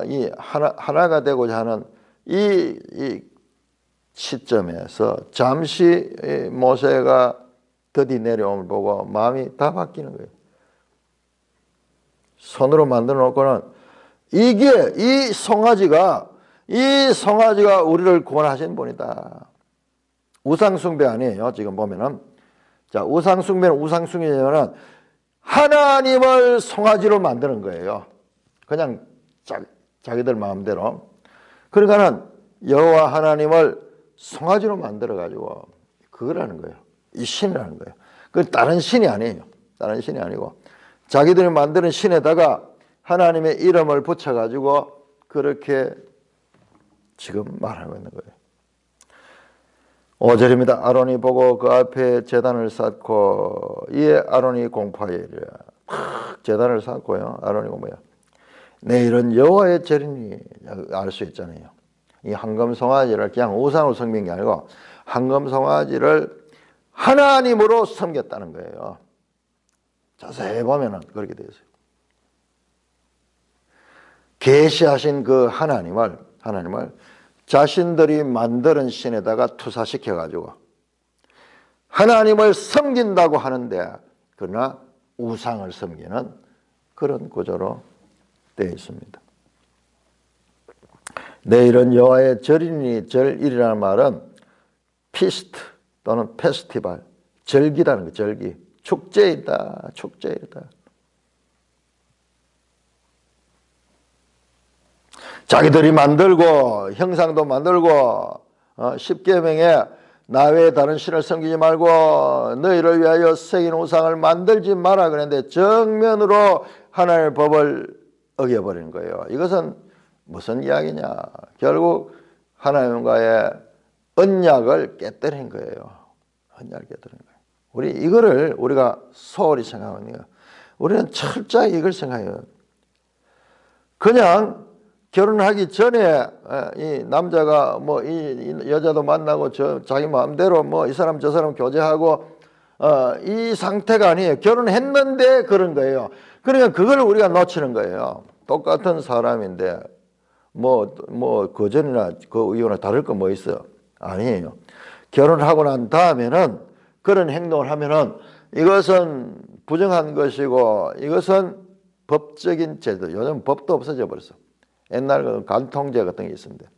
이 하나가 되고자 하는 이 시점에서 잠시 모세가 드디 내려옴을 보고 마음이 다 바뀌는 거예요. 손으로 만들어 놓고는 이게 이 송아지가 우리를 구원하신 분이다. 우상숭배 아니에요. 지금 보면은 자, 우상숭배는 우상숭배는 하나님을 송아지로 만드는 거예요. 그냥 자기들 마음대로. 그러니까는 여호와 하나님을 송아지로 만들어 가지고 그거라는 거예요. 이 신이라는 거예요. 그 다른 신이 아니에요. 다른 신이 아니고 자기들이 만드는 신에다가 하나님의 이름을 붙여 가지고 그렇게 지금 말하고 있는 거예요. 5절입니다. 아론이 보고 그 앞에 제단을 쌓고 이에 아론이 공포하여 이르되 제단을 쌓고요. 아론이 공포하여 내일은 여호와의 절이니 알 수 있잖아요. 이 황금 송아지를 그냥 우상으로 섬긴 게 아니고 황금 송아지를 하나님으로 섬겼다는 거예요. 자세히 보면은 그렇게 되어 있어요. 계시하신 그 하나님을 자신들이 만드는 신에다가 투사시켜 가지고 하나님을 섬긴다고 하는데 그러나 우상을 섬기는 그런 구조로 되어 있습니다. 내일은 여호와의 절이니 절일이라는 말은 피스트 또는 페스티벌, 절기라는 거, 절기. 축제이다, 축제이다. 자기들이 만들고 형상도 만들고 십계명에 나 외에 다른 신을 섬기지 말고 너희를 위하여 새긴 우상을 만들지 마라 그랬는데 정면으로 하나님의 법을 어겨버리는 거예요. 이것은 무슨 이야기냐? 결국 하나님과의 언약을 깨뜨린 거예요. 언약을 깨뜨린 거예요. 이거를 우리가 소홀히 생각하는 거예요. 우리는 철저히 이걸 생각해요. 그냥 결혼하기 전에 이 남자가 뭐 이 여자도 만나고 자기 마음대로 뭐 이 사람 저 사람 교제하고 이 상태가 아니에요. 결혼했는데 그런 거예요. 그러니까 그걸 우리가 놓치는 거예요. 똑같은 사람인데 그전이나 그 이후나 다를 거 뭐 있어요? 아니에요. 결혼하고 난 다음에는 그런 행동을 하면은 이것은 부정한 것이고 이것은 법적인 제도, 요즘 법도 없어져 버렸어. 옛날 그 간통죄 같은 게 있습니다.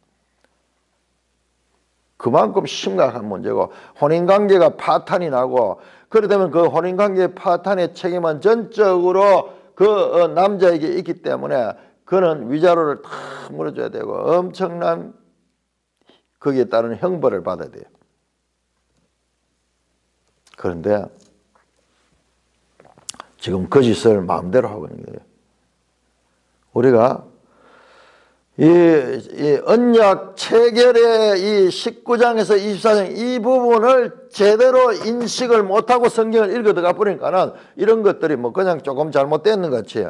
그만큼 심각한 문제고 혼인관계가 파탄이 나고 그러다면 그 혼인관계 파탄의 책임은 전적으로 그 남자에게 있기 때문에 그는 위자료를 다 물어줘야 되고 엄청난 거기에 따른 형벌을 받아야 돼요. 그런데 지금 그 짓을 마음대로 하고 있는 거예요. 우리가 이 언약 체결의 이 19장에서 24장 이 부분을 제대로 인식을 못하고 성경을 읽어 들어가 버리니까는 이런 것들이 뭐 그냥 조금 잘못됐는 것 같이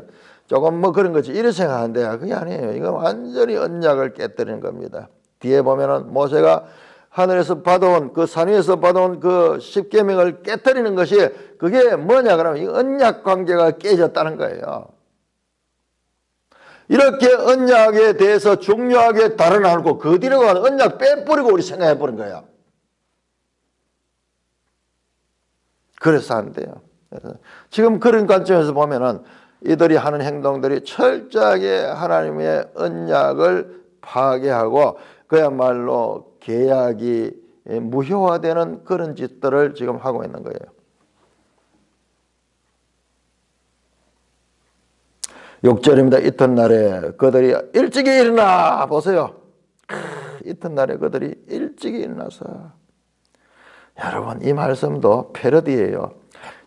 조금 뭐 그런 거지 이렇게 생각하는데 그게 아니에요. 이건 완전히 언약을 깨뜨리는 겁니다. 뒤에 보면은 모세가 하늘에서 받아온 그 산 위에서 받아온 그 십계명을 깨뜨리는 것이 그게 뭐냐 그러면 이 언약 관계가 깨졌다는 거예요. 이렇게 언약에 대해서 중요하게 다뤄나고 그 뒤로 가는 언약 빼버리고 우리 생각해 버린 거야. 그래서 안 돼요. 지금 그런 관점에서 보면은 이들이 하는 행동들이 철저하게 하나님의 언약을 파괴하고 그야말로 계약이 무효화되는 그런 짓들을 지금 하고 있는 거예요. 6절입니다. 이튿날에 그들이 일찍이 일어나 보세요. 이튿날에 그들이 일찍이 일어나서 여러분 이 말씀도 패러디예요.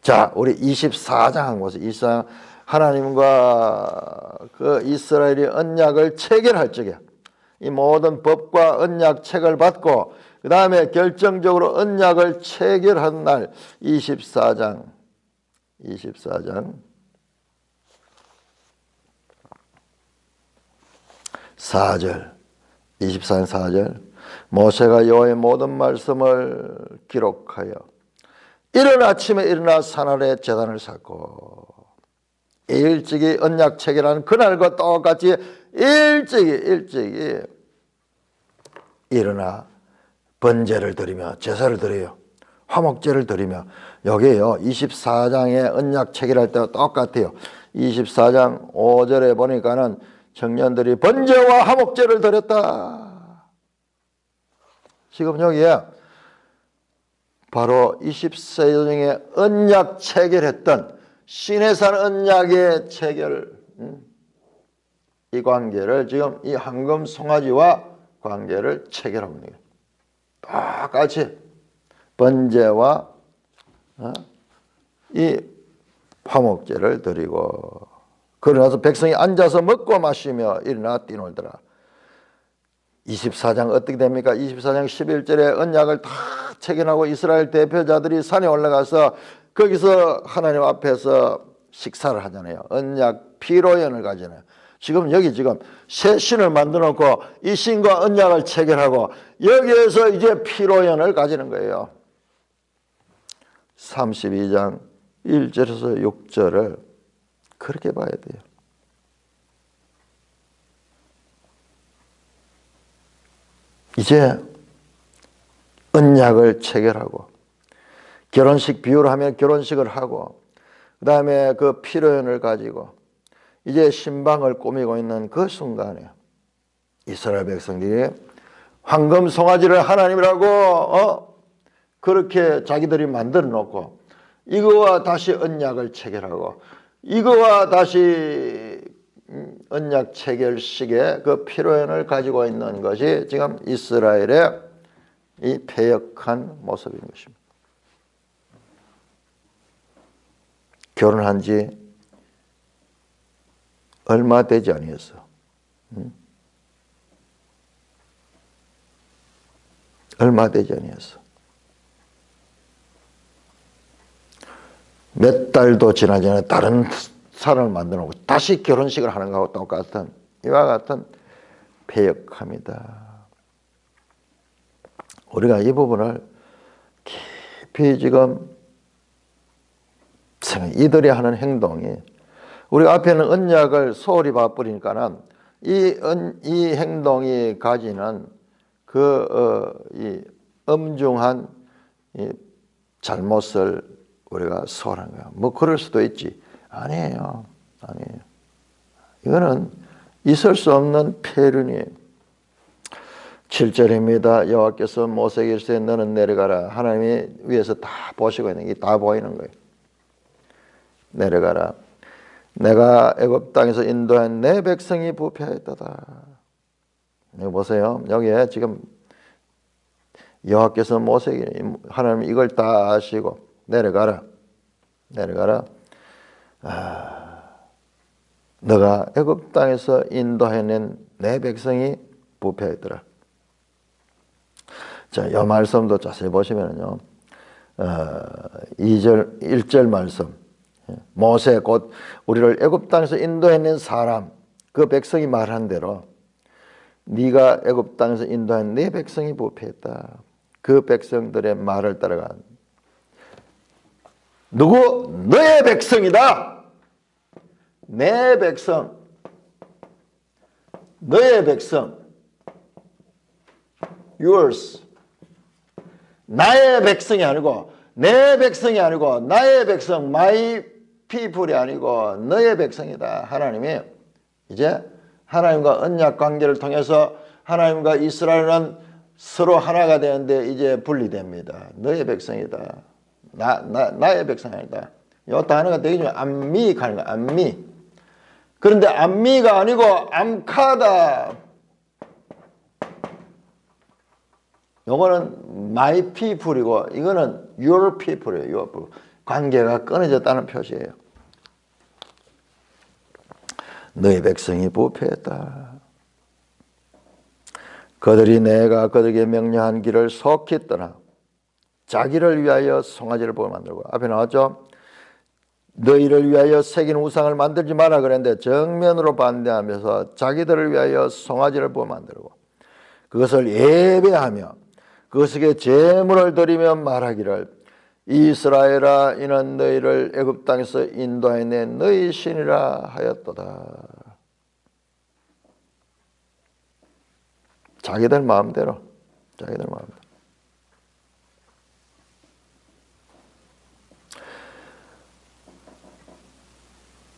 자, 우리 24장 한번 보세요. 24장 하나님과 그 이스라엘이 언약을 체결할 적에 이 모든 법과 언약 책을 받고 그 다음에 결정적으로 언약을 체결한 날 24장 4절 24장 4절 모세가 여호와의 모든 말씀을 기록하여 이른 아침에 일어나 산 아래 제단을 쌓고 일찍이 언약 체결한 그날과 똑같이 일찍이 일어나 번제를 드리며 제사를 드려요. 화목제를 드리며 여기에요. 24장의 언약 체결할 때와 똑같아요. 24장 5절에 보니까는 청년들이 번제와 화목제를 드렸다. 지금 여기에 바로 24장의 언약 체결했던 시내산 언약의 체결 이 관계를 지금 이 황금 송아지와 관계를 체결하고 있는 거예요. 똑같이 번제와 이 화목제를 드리고 그러나서 백성이 앉아서 먹고 마시며 일어나 뛰놀더라. 24장 어떻게 됩니까? 24장 11절에 언약을 다 체결하고 이스라엘 대표자들이 산에 올라가서 거기서 하나님 앞에서 식사를 하잖아요. 언약 피로연을 가잖아요. 지금 새 신을 만들어 놓고 이 신과 언약을 체결하고 여기에서 이제 피로연을 가지는 거예요. 32장 1절에서 6절을 그렇게 봐야 돼요. 이제 언약을 체결하고 결혼식 비유를 하면 결혼식을 하고 그 다음에 그 피로연을 가지고 이제 신방을 꾸미고 있는 그 순간에 이스라엘 백성들이 황금 송아지를 하나님이라고 그렇게 자기들이 만들어 놓고 이거와 다시 언약을 체결하고 이거와 다시 언약 체결식의 그 피로연을 가지고 있는 것이 지금 이스라엘의 이 패역한 모습인 것입니다. 결혼한 지 얼마 되지 아니었어. 얼마 되지 아니었어. 몇 달도 지나지 않아 다른 사람을 만들어 놓고 다시 결혼식을 하는 것하고 똑같은 이와 같은 패역함이다. 우리가 이 부분을 깊이 지금 이들이 하는 행동이 우리 앞에는 언약을 소홀히 봐버리니까는 이 행동이 가지는 이 엄중한 이 잘못을 우리가 소홀한 거야. 뭐 그럴 수도 있지. 아니에요. 아니에요. 이거는 있을 수 없는 폐륜이에요. 7절입니다. 여호와께서 모세에게 이르시되 너는 내려가라. 하나님이 위에서 다 보시고 있는 게 다 보이는 거예요. 내려가라. 내가 애굽 땅에서 인도한 내 백성이 부패하였도다. 여기 보세요. 여기에 지금 여호와께서 모세에게 하나님 이걸 다 아시고 내려가라. 내려가라. 너가 애굽 땅에서 인도해낸 내 백성이 부패했더라. 자, 이 말씀도 자세히 보시면요. 2절, 1절 말씀. 모세 곧 우리를 애굽 땅에서 인도해낸 사람, 그 백성이 말한 대로 네가 애굽 땅에서 인도한 네 백성이 부패했다. 그 백성들의 말을 따라간 누구? 너의 백성이다. 내 백성, 너의 백성, yours. 나의 백성이 아니고 내 백성이 아니고 나의 백성, my people이 아니고 너의 백성이다. 하나님이 이제 하나님과 언약 관계를 통해서 하나님과 이스라엘은 서로 하나가 되는데 이제 분리됩니다. 너의 백성이다. 나의 백성이 아니다. 이 단어가 되게 중요해요. 암미 가는 거야. 암미. 그런데 암미가 아니고 암카다. 요거는 my people이고 이거는 your people이에요. your people. 관계가 끊어졌다는 표시예요. 너희 백성이 부패했다. 그들이 내가 그들에게 명령한 길을 속히 떠나 자기를 위하여 송아지를 보게 만들고, 앞에 나왔죠. 너희를 위하여 새긴 우상을 만들지 마라 그랬는데 정면으로 반대하면서 자기들을 위하여 송아지를 보게 만들고 그것을 예배하며 그것에게 제물을 드리며 말하기를 이스라엘아 이는 너희를 애굽 땅에서 인도해낸 너희 신이라 하였도다. 자기들 마음대로.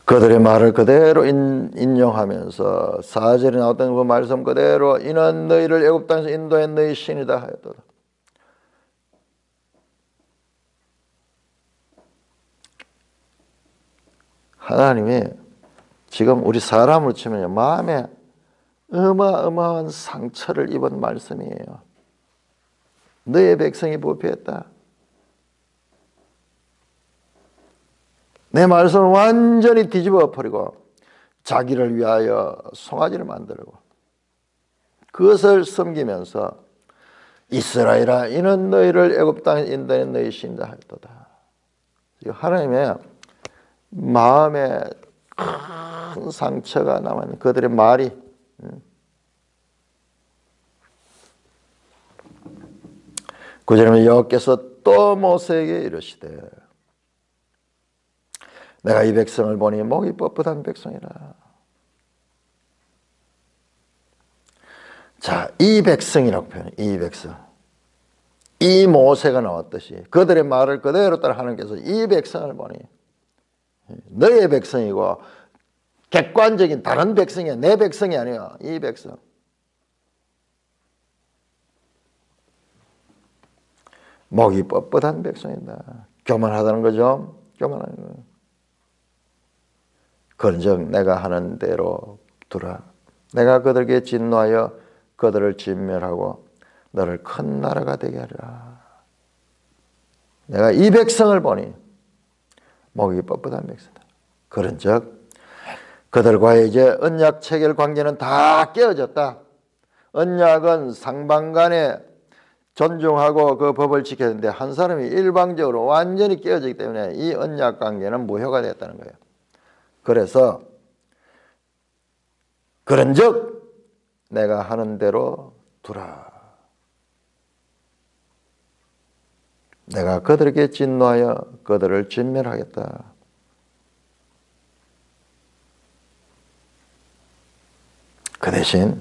그들의 말을 그대로 인용하면서 4절에 나왔던 그 말씀 그대로 이는 너희를 애굽 땅에서 인도한 너희 신이다 하였도다. 하나님이 지금 우리 사람으로 치면 마음에 어마어마한 상처를 입은 말씀이에요. 너의 백성이 부패했다. 내 말씀을 완전히 뒤집어 버리고 자기를 위하여 송아지를 만들고 그것을 섬기면서 이스라엘아 이는 너희를 애굽 땅에 인도한 너희 신이다 하였도다. 하나님의 마음에 큰 상처가 남아있는 그들의 말이 구절에 여호와께서 또 모세에게 이르시되 내가 이 백성을 보니 목이 뻣뻣한 백성이라. 자, 이 백성이라고 표현해요. 이 백성. 이 모세가 나왔듯이 그들의 말을 그대로 따라 하나님께서 이 백성을 보니 너의 백성이고 객관적인 다른 백성이야. 내 백성이 아니야. 이 백성. 목이 뻣뻣한 백성이다. 교만하다는 거죠. 교만하는 거예요. 그런즉 내가 하는 대로 두라. 내가 그들에게 진노하여 그들을 진멸하고 너를 큰 나라가 되게 하리라. 내가 이 백성을 보니 목이 뻣뻣한 백성이다. 그런즉 그들과의 이제 언약 체결 관계는 다 깨어졌다. 언약은 상방간에 존중하고 그 법을 지켜야 되는데 한 사람이 일방적으로 완전히 깨어지기 때문에 이 언약 관계는 무효가 됐다는 거예요. 그래서 그런즉 내가 하는 대로 두라. 내가 그들에게 진노하여 그들을 진멸하겠다. 그 대신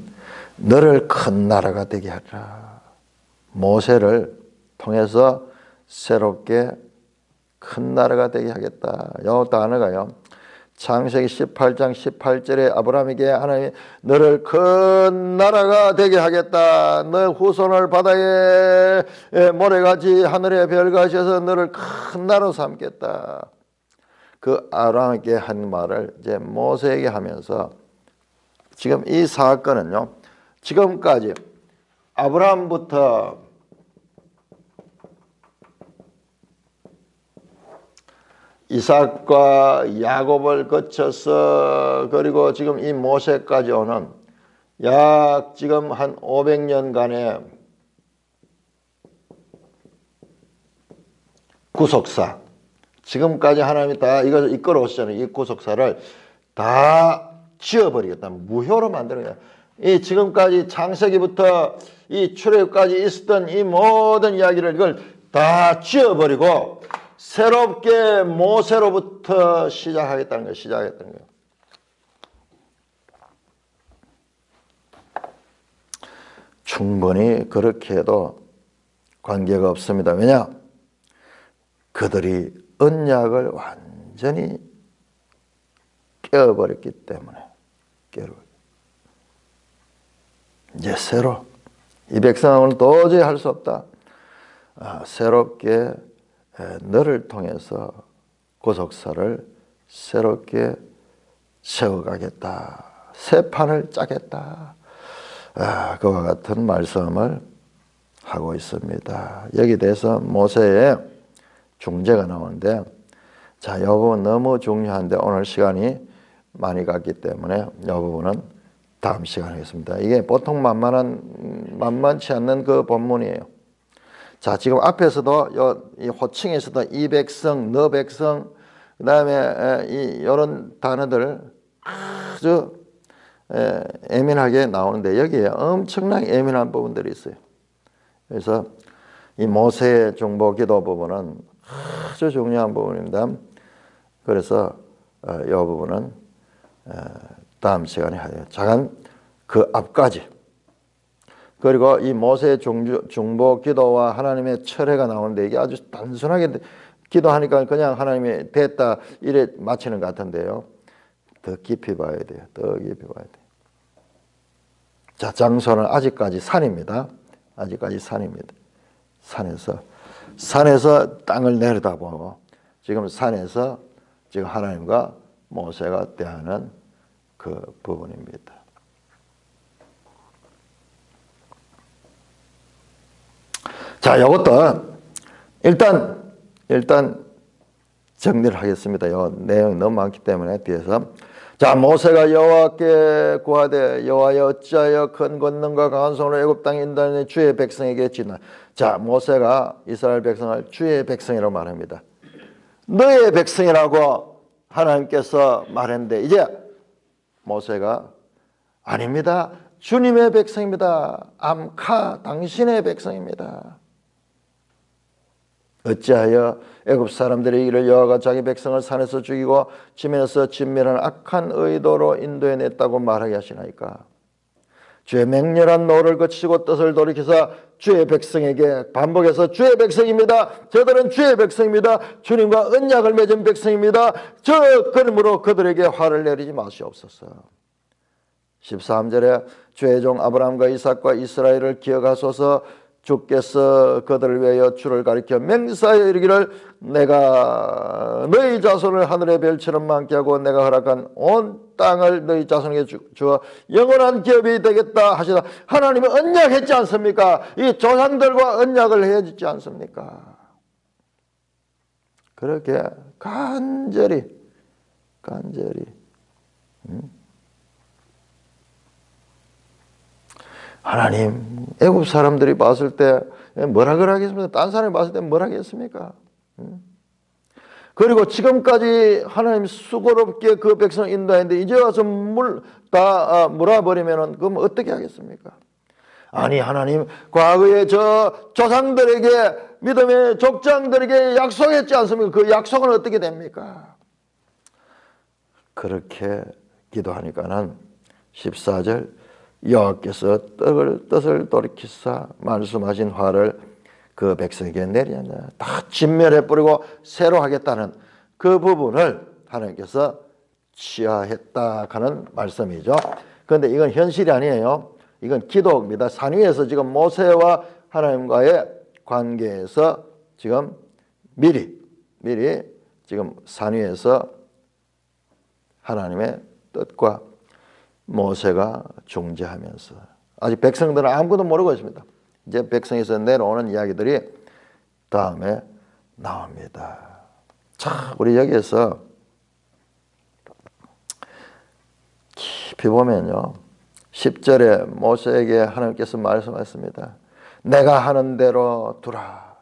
너를 큰 나라가 되게 하라. 모세를 통해서 새롭게 큰 나라가 되게 하겠다. 요 단어가요. 창세기 18장 18절에 아브라함에게 하나님이 너를 큰 나라가 되게 하겠다. 너 후손을 바다의 모래같이 하늘의 별같이 해서 너를 큰 나라로 삼겠다. 그 아브라함에게 한 말을 이제 모세에게 하면서 지금 이 사건은요. 지금까지 아브라함부터 이삭과 야곱을 거쳐서 그리고 지금 이 모세까지 오는 약 지금 한 500년간의 구속사, 지금까지 하나님이 다 이것을 이끌어 오시잖아요. 이 구속사를 다 지워버리겠다. 무효로 만드는 거야. 이 지금까지 창세기부터 이 출애굽까지 있었던 이 모든 이야기를 이걸 다 지워버리고 새롭게 모세로부터 시작하겠다는 거예요. 시작하겠다는 거예요. 충분히 그렇게 해도 관계가 없습니다. 왜냐? 그들이 언약을 완전히 깨어버렸기 때문에. 이제 새로 이 백성은 도저히 할 수 없다. 새롭게 너를 통해서 구속사를 새롭게 세워가겠다. 새 판을 짜겠다. 그와 같은 말씀을 하고 있습니다. 여기 대해서 모세의 중재가 나오는데, 자, 이 부분 너무 중요한데 오늘 시간이 많이 갔기 때문에 이 부분은 다음 시간에 하겠습니다. 이게 보통 만만치 않는 그 본문이에요. 자, 지금 앞에서도 이 호칭에서도 이 백성, 너 백성, 그 다음에 이런 단어들 아주 예민하게 나오는데 여기에 엄청나게 예민한 부분들이 있어요. 그래서 이 모세의 중보 기도 부분은 아주 중요한 부분입니다. 그래서 이 부분은 다음 시간에 하요. 잠깐 그 앞까지. 그리고 이 모세의 중보 기도와 하나님의 철회가 나오는데 이게 아주 단순하게 기도하니까 그냥 하나님이 됐다 이래 마치는 것 같은데요. 더 깊이 봐야 돼요. 더 깊이 봐야 돼요. 자, 장소는 아직까지 산입니다. 아직까지 산입니다. 산에서 땅을 내려다보고 지금 산에서 지금 하나님과 모세가 대하는 그 부분입니다. 자, 이것도 일단 정리를 하겠습니다. 요 내용 너무 많기 때문에 뒤에서. 자, 모세가 여호와께 구하되 여호와여 어찌하여 큰 권능과 강한 손으로 애굽 땅에 인도하는 주의 백성에게 지나. 자, 모세가 이스라엘 백성을 주의 백성이라고 말합니다. 너의 백성이라고 하나님께서 말했는데 이제 모세가 아닙니다. 주님의 백성입니다. 암카 당신의 백성입니다. 어찌하여 애굽 사람들이 이를 여호와가 자기 백성을 산에서 죽이고 지면에서 진멸하는 악한 의도로 인도해냈다고 말하게 하시나이까. 주의 맹렬한 노를 거치고 뜻을 돌이켜서 주의 백성에게 반복해서 주의 백성입니다. 저들은 주의 백성입니다. 주님과 언약을 맺은 백성입니다. 그러므로 그들에게 화를 내리지 마시옵소서. 13절에 주의 종 아브라함과 이삭과 이스라엘을 기억하소서. 주께서 그들을 위하여 주를 가리켜 맹세하여 이르기를 내가 너희 자손을 하늘의 별처럼 많게 하고 내가 허락한 온 땅을 너희 자손에게 주어 영원한 기업이 되겠다 하시다. 하나님은 언약했지 않습니까? 이 조상들과 언약을 해주지 않습니까? 그렇게 간절히 하나님, 애굽 사람들이 봤을 때 뭐라 그러겠습니까? 딴 사람이 봤을 때 뭐라 하겠습니까? 그리고 지금까지 하나님 수고롭게 그 백성을 인도했는데 이제 와서 다 물어버리면 그럼 어떻게 하겠습니까? 아니, 하나님 과거에 저 조상들에게 믿음의 족장들에게 약속했지 않습니까? 그 약속은 어떻게 됩니까? 그렇게 기도하니까는 14절 여호와께서 뜻을 돌이키사 말씀하신 화를 그 백성에게 내리냐. 다 진멸해 버리고 새로 하겠다는 그 부분을 하나님께서 취하했다 하는 말씀이죠. 그런데 이건 현실이 아니에요. 이건 기도입니다. 산 위에서 지금 모세와 하나님과의 관계에서 지금 미리 지금 산 위에서 하나님의 뜻과 모세가 중재하면서 아직 백성들은 아무것도 모르고 있습니다. 이제 백성에서 내려오는 이야기들이 다음에 나옵니다. 자, 우리 여기에서 깊이 보면요. 10절에 모세에게 하나님께서 말씀하셨습니다. 내가 하는 대로 두라.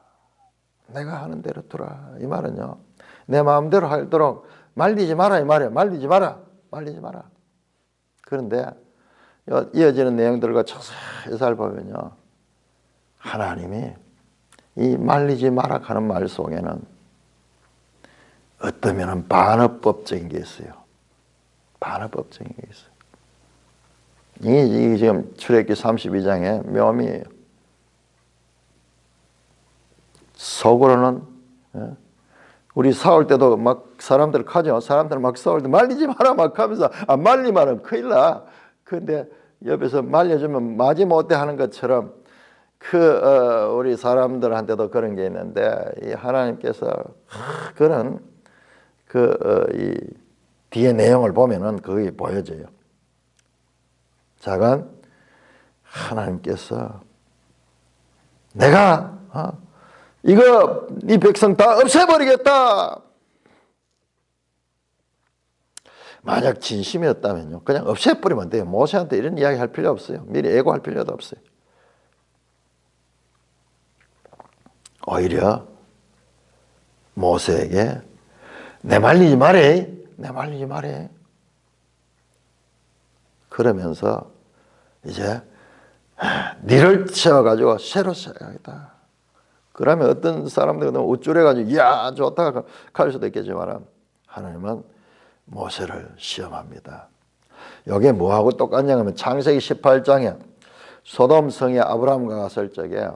내가 하는 대로 두라. 이 말은요. 내 마음대로 하도록 말리지 마라 이 말이에요. 말리지 마라. 그런데 이어지는 내용들과 자세히 살펴보면요. 하나님이 이 말리지 마라 하는 말 속에는 어떠면 반어법적인 게 있어요. 반어법적인 게 있어요. 이게 지금 출애굽기 32장의 묘미예요. 속으로는 우리 싸울 때도 막 사람들 가죠. 사람들 막 싸울 때 말리지 마라 막 하면서 말리면은 큰일 나. 근데 옆에서 말려주면 마지 못해 하는 것처럼 우리 사람들한테도 그런 게 있는데 이 하나님께서 그런 이 뒤에 내용을 보면은 그게 보여져요. 자간 하나님께서 내가 이거 이 백성 다 없애버리겠다. 만약 진심이었다면요. 그냥 없애버리면 돼요. 모세한테 이런 이야기 할 필요 없어요. 미리 애고할 필요도 없어요. 오히려 모세에게 내 말리지 말해. 그러면서 이제 니를 채워가지고 새로 시작하겠다. 그러면 어떤 사람들은 우쭐해가지고 이야 좋다 할 수도 있겠지만 하나님은 모세를 시험합니다. 이게 뭐하고 똑같냐 하면 창세기 18장에 소돔성에 아브라함과 갔을 적에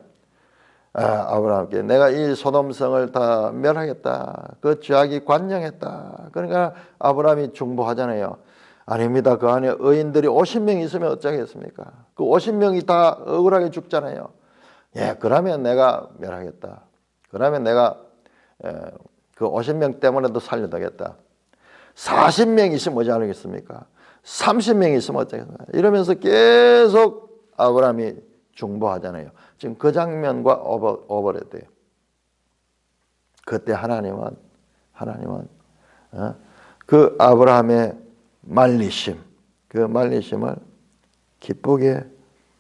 아브라함께 내가 이 소돔성을 다 멸하겠다. 그 죄악이 관영했다. 그러니까 아브라함이 중보하잖아요. 아닙니다. 그 안에 의인들이 50명 있으면 어쩌겠습니까? 그 50명이 다 억울하게 죽잖아요. 예, 그러면 내가 멸하겠다. 그러면 내가 그 50명 때문에도 살려두겠다. 40명 있으면 뭐지 않겠습니까? 30명 있으면 어쩌겠습니까? 이러면서 계속 아브라함이 중보하잖아요. 지금 그 장면과 오버랩돼요. 그때 하나님은 그 아브라함의 말리심, 그 말리심을 기쁘게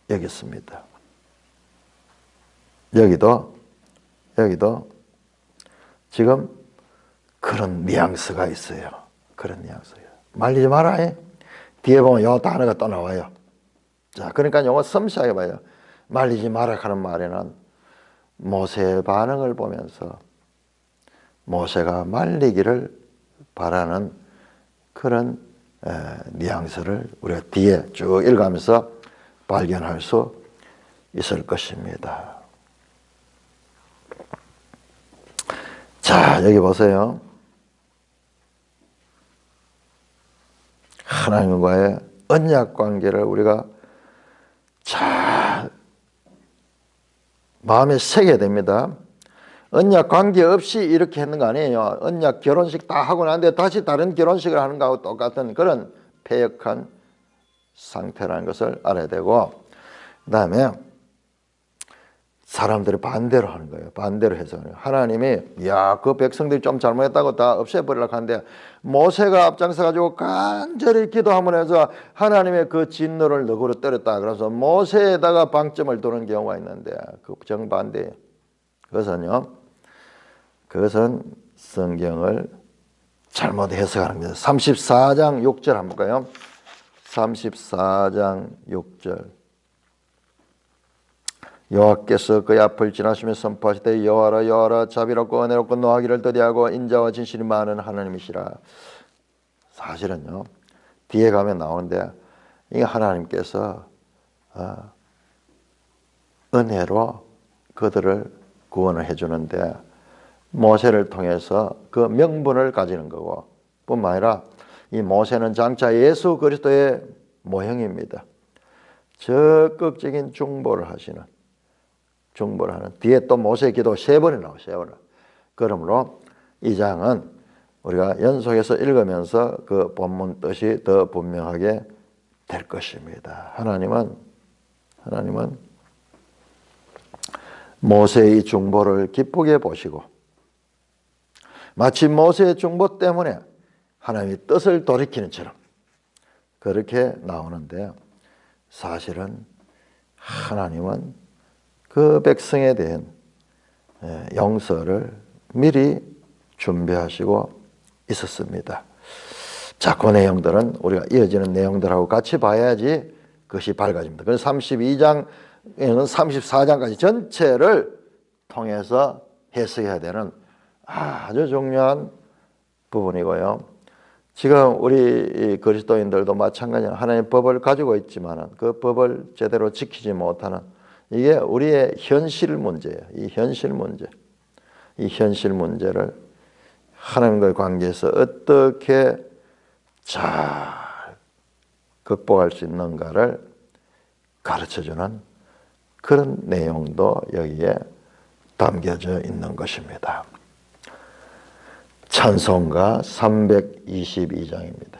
여겼습니다. 여기도 지금 그런 뉘앙스가 있어요. 그런 뉘앙스예요. 말리지 마라. 뒤에 보면 요 단어가 또 나와요. 자, 그러니까 요거 섬세하게 봐요. 말리지 마라 하는 말에는 모세의 반응을 보면서 모세가 말리기를 바라는 그런 뉘앙스를 우리가 뒤에 쭉 읽으면서 발견할 수 있을 것입니다. 자, 여기 보세요. 하나님과의 언약 관계를 우리가 잘 마음에 새겨야 됩니다. 언약 관계 없이 이렇게 했는 거 아니에요. 언약 결혼식 다 하고 나는데 다시 다른 결혼식을 하는 거하고 똑같은 그런 패역한 상태라는 것을 알아야 되고, 그 다음에 사람들이 반대로 하는 거예요. 반대로 해서 하나님이 그 백성들이 좀 잘못했다고 다 없애버리려고 하는데 모세가 앞장서 가지고 간절히 기도함을 해서 하나님의 그 진노를 너그러 때렸다. 그래서 모세에다가 방점을 두는 경우가 있는데 그 정반대. 그것은 성경을 잘못 해석하는 겁니다. 34장 6절 한번 볼까요? 34장 6절. 여호와께서 그의 앞을 지나시며 선포하시되 여호와라 자비롭고 은혜롭고 노하기를 더디하고 인자와 진실이 많은 하나님이시라. 사실은요 뒤에 가면 나오는데 이 하나님께서 은혜로 그들을 구원을 해주는데 모세를 통해서 그 명분을 가지는 거고, 뿐만 아니라 이 모세는 장차 예수 그리스도의 모형입니다. 적극적인 중보를 하시는, 중보를 하는, 뒤에 또 모세의 기도 3번이 나와요. 3번. 그러므로 이 장은 우리가 연속해서 읽으면서 그 본문 뜻이 더 분명하게 될 것입니다. 하나님은 모세의 중보를 기쁘게 보시고, 마치 모세의 중보 때문에 하나님의 뜻을 돌이키는 처럼 그렇게 나오는데, 사실은 하나님은 그 백성에 대한 용서를 미리 준비하시고 있었습니다. 자, 그 내용들은 우리가 이어지는 내용들하고 같이 봐야지 그것이 밝아집니다. 그래서 32장에는 34장까지 전체를 통해서 해석해야 되는 아주 중요한 부분이고요. 지금 우리 그리스도인들도 마찬가지로 하나님의 법을 가지고 있지만 그 법을 제대로 지키지 못하는, 이게 우리의 현실 문제예요. 이 현실 문제를 하나님과의 관계에서 어떻게 잘 극복할 수 있는가를 가르쳐주는 그런 내용도 여기에 담겨져 있는 것입니다. 찬송가 322장입니다.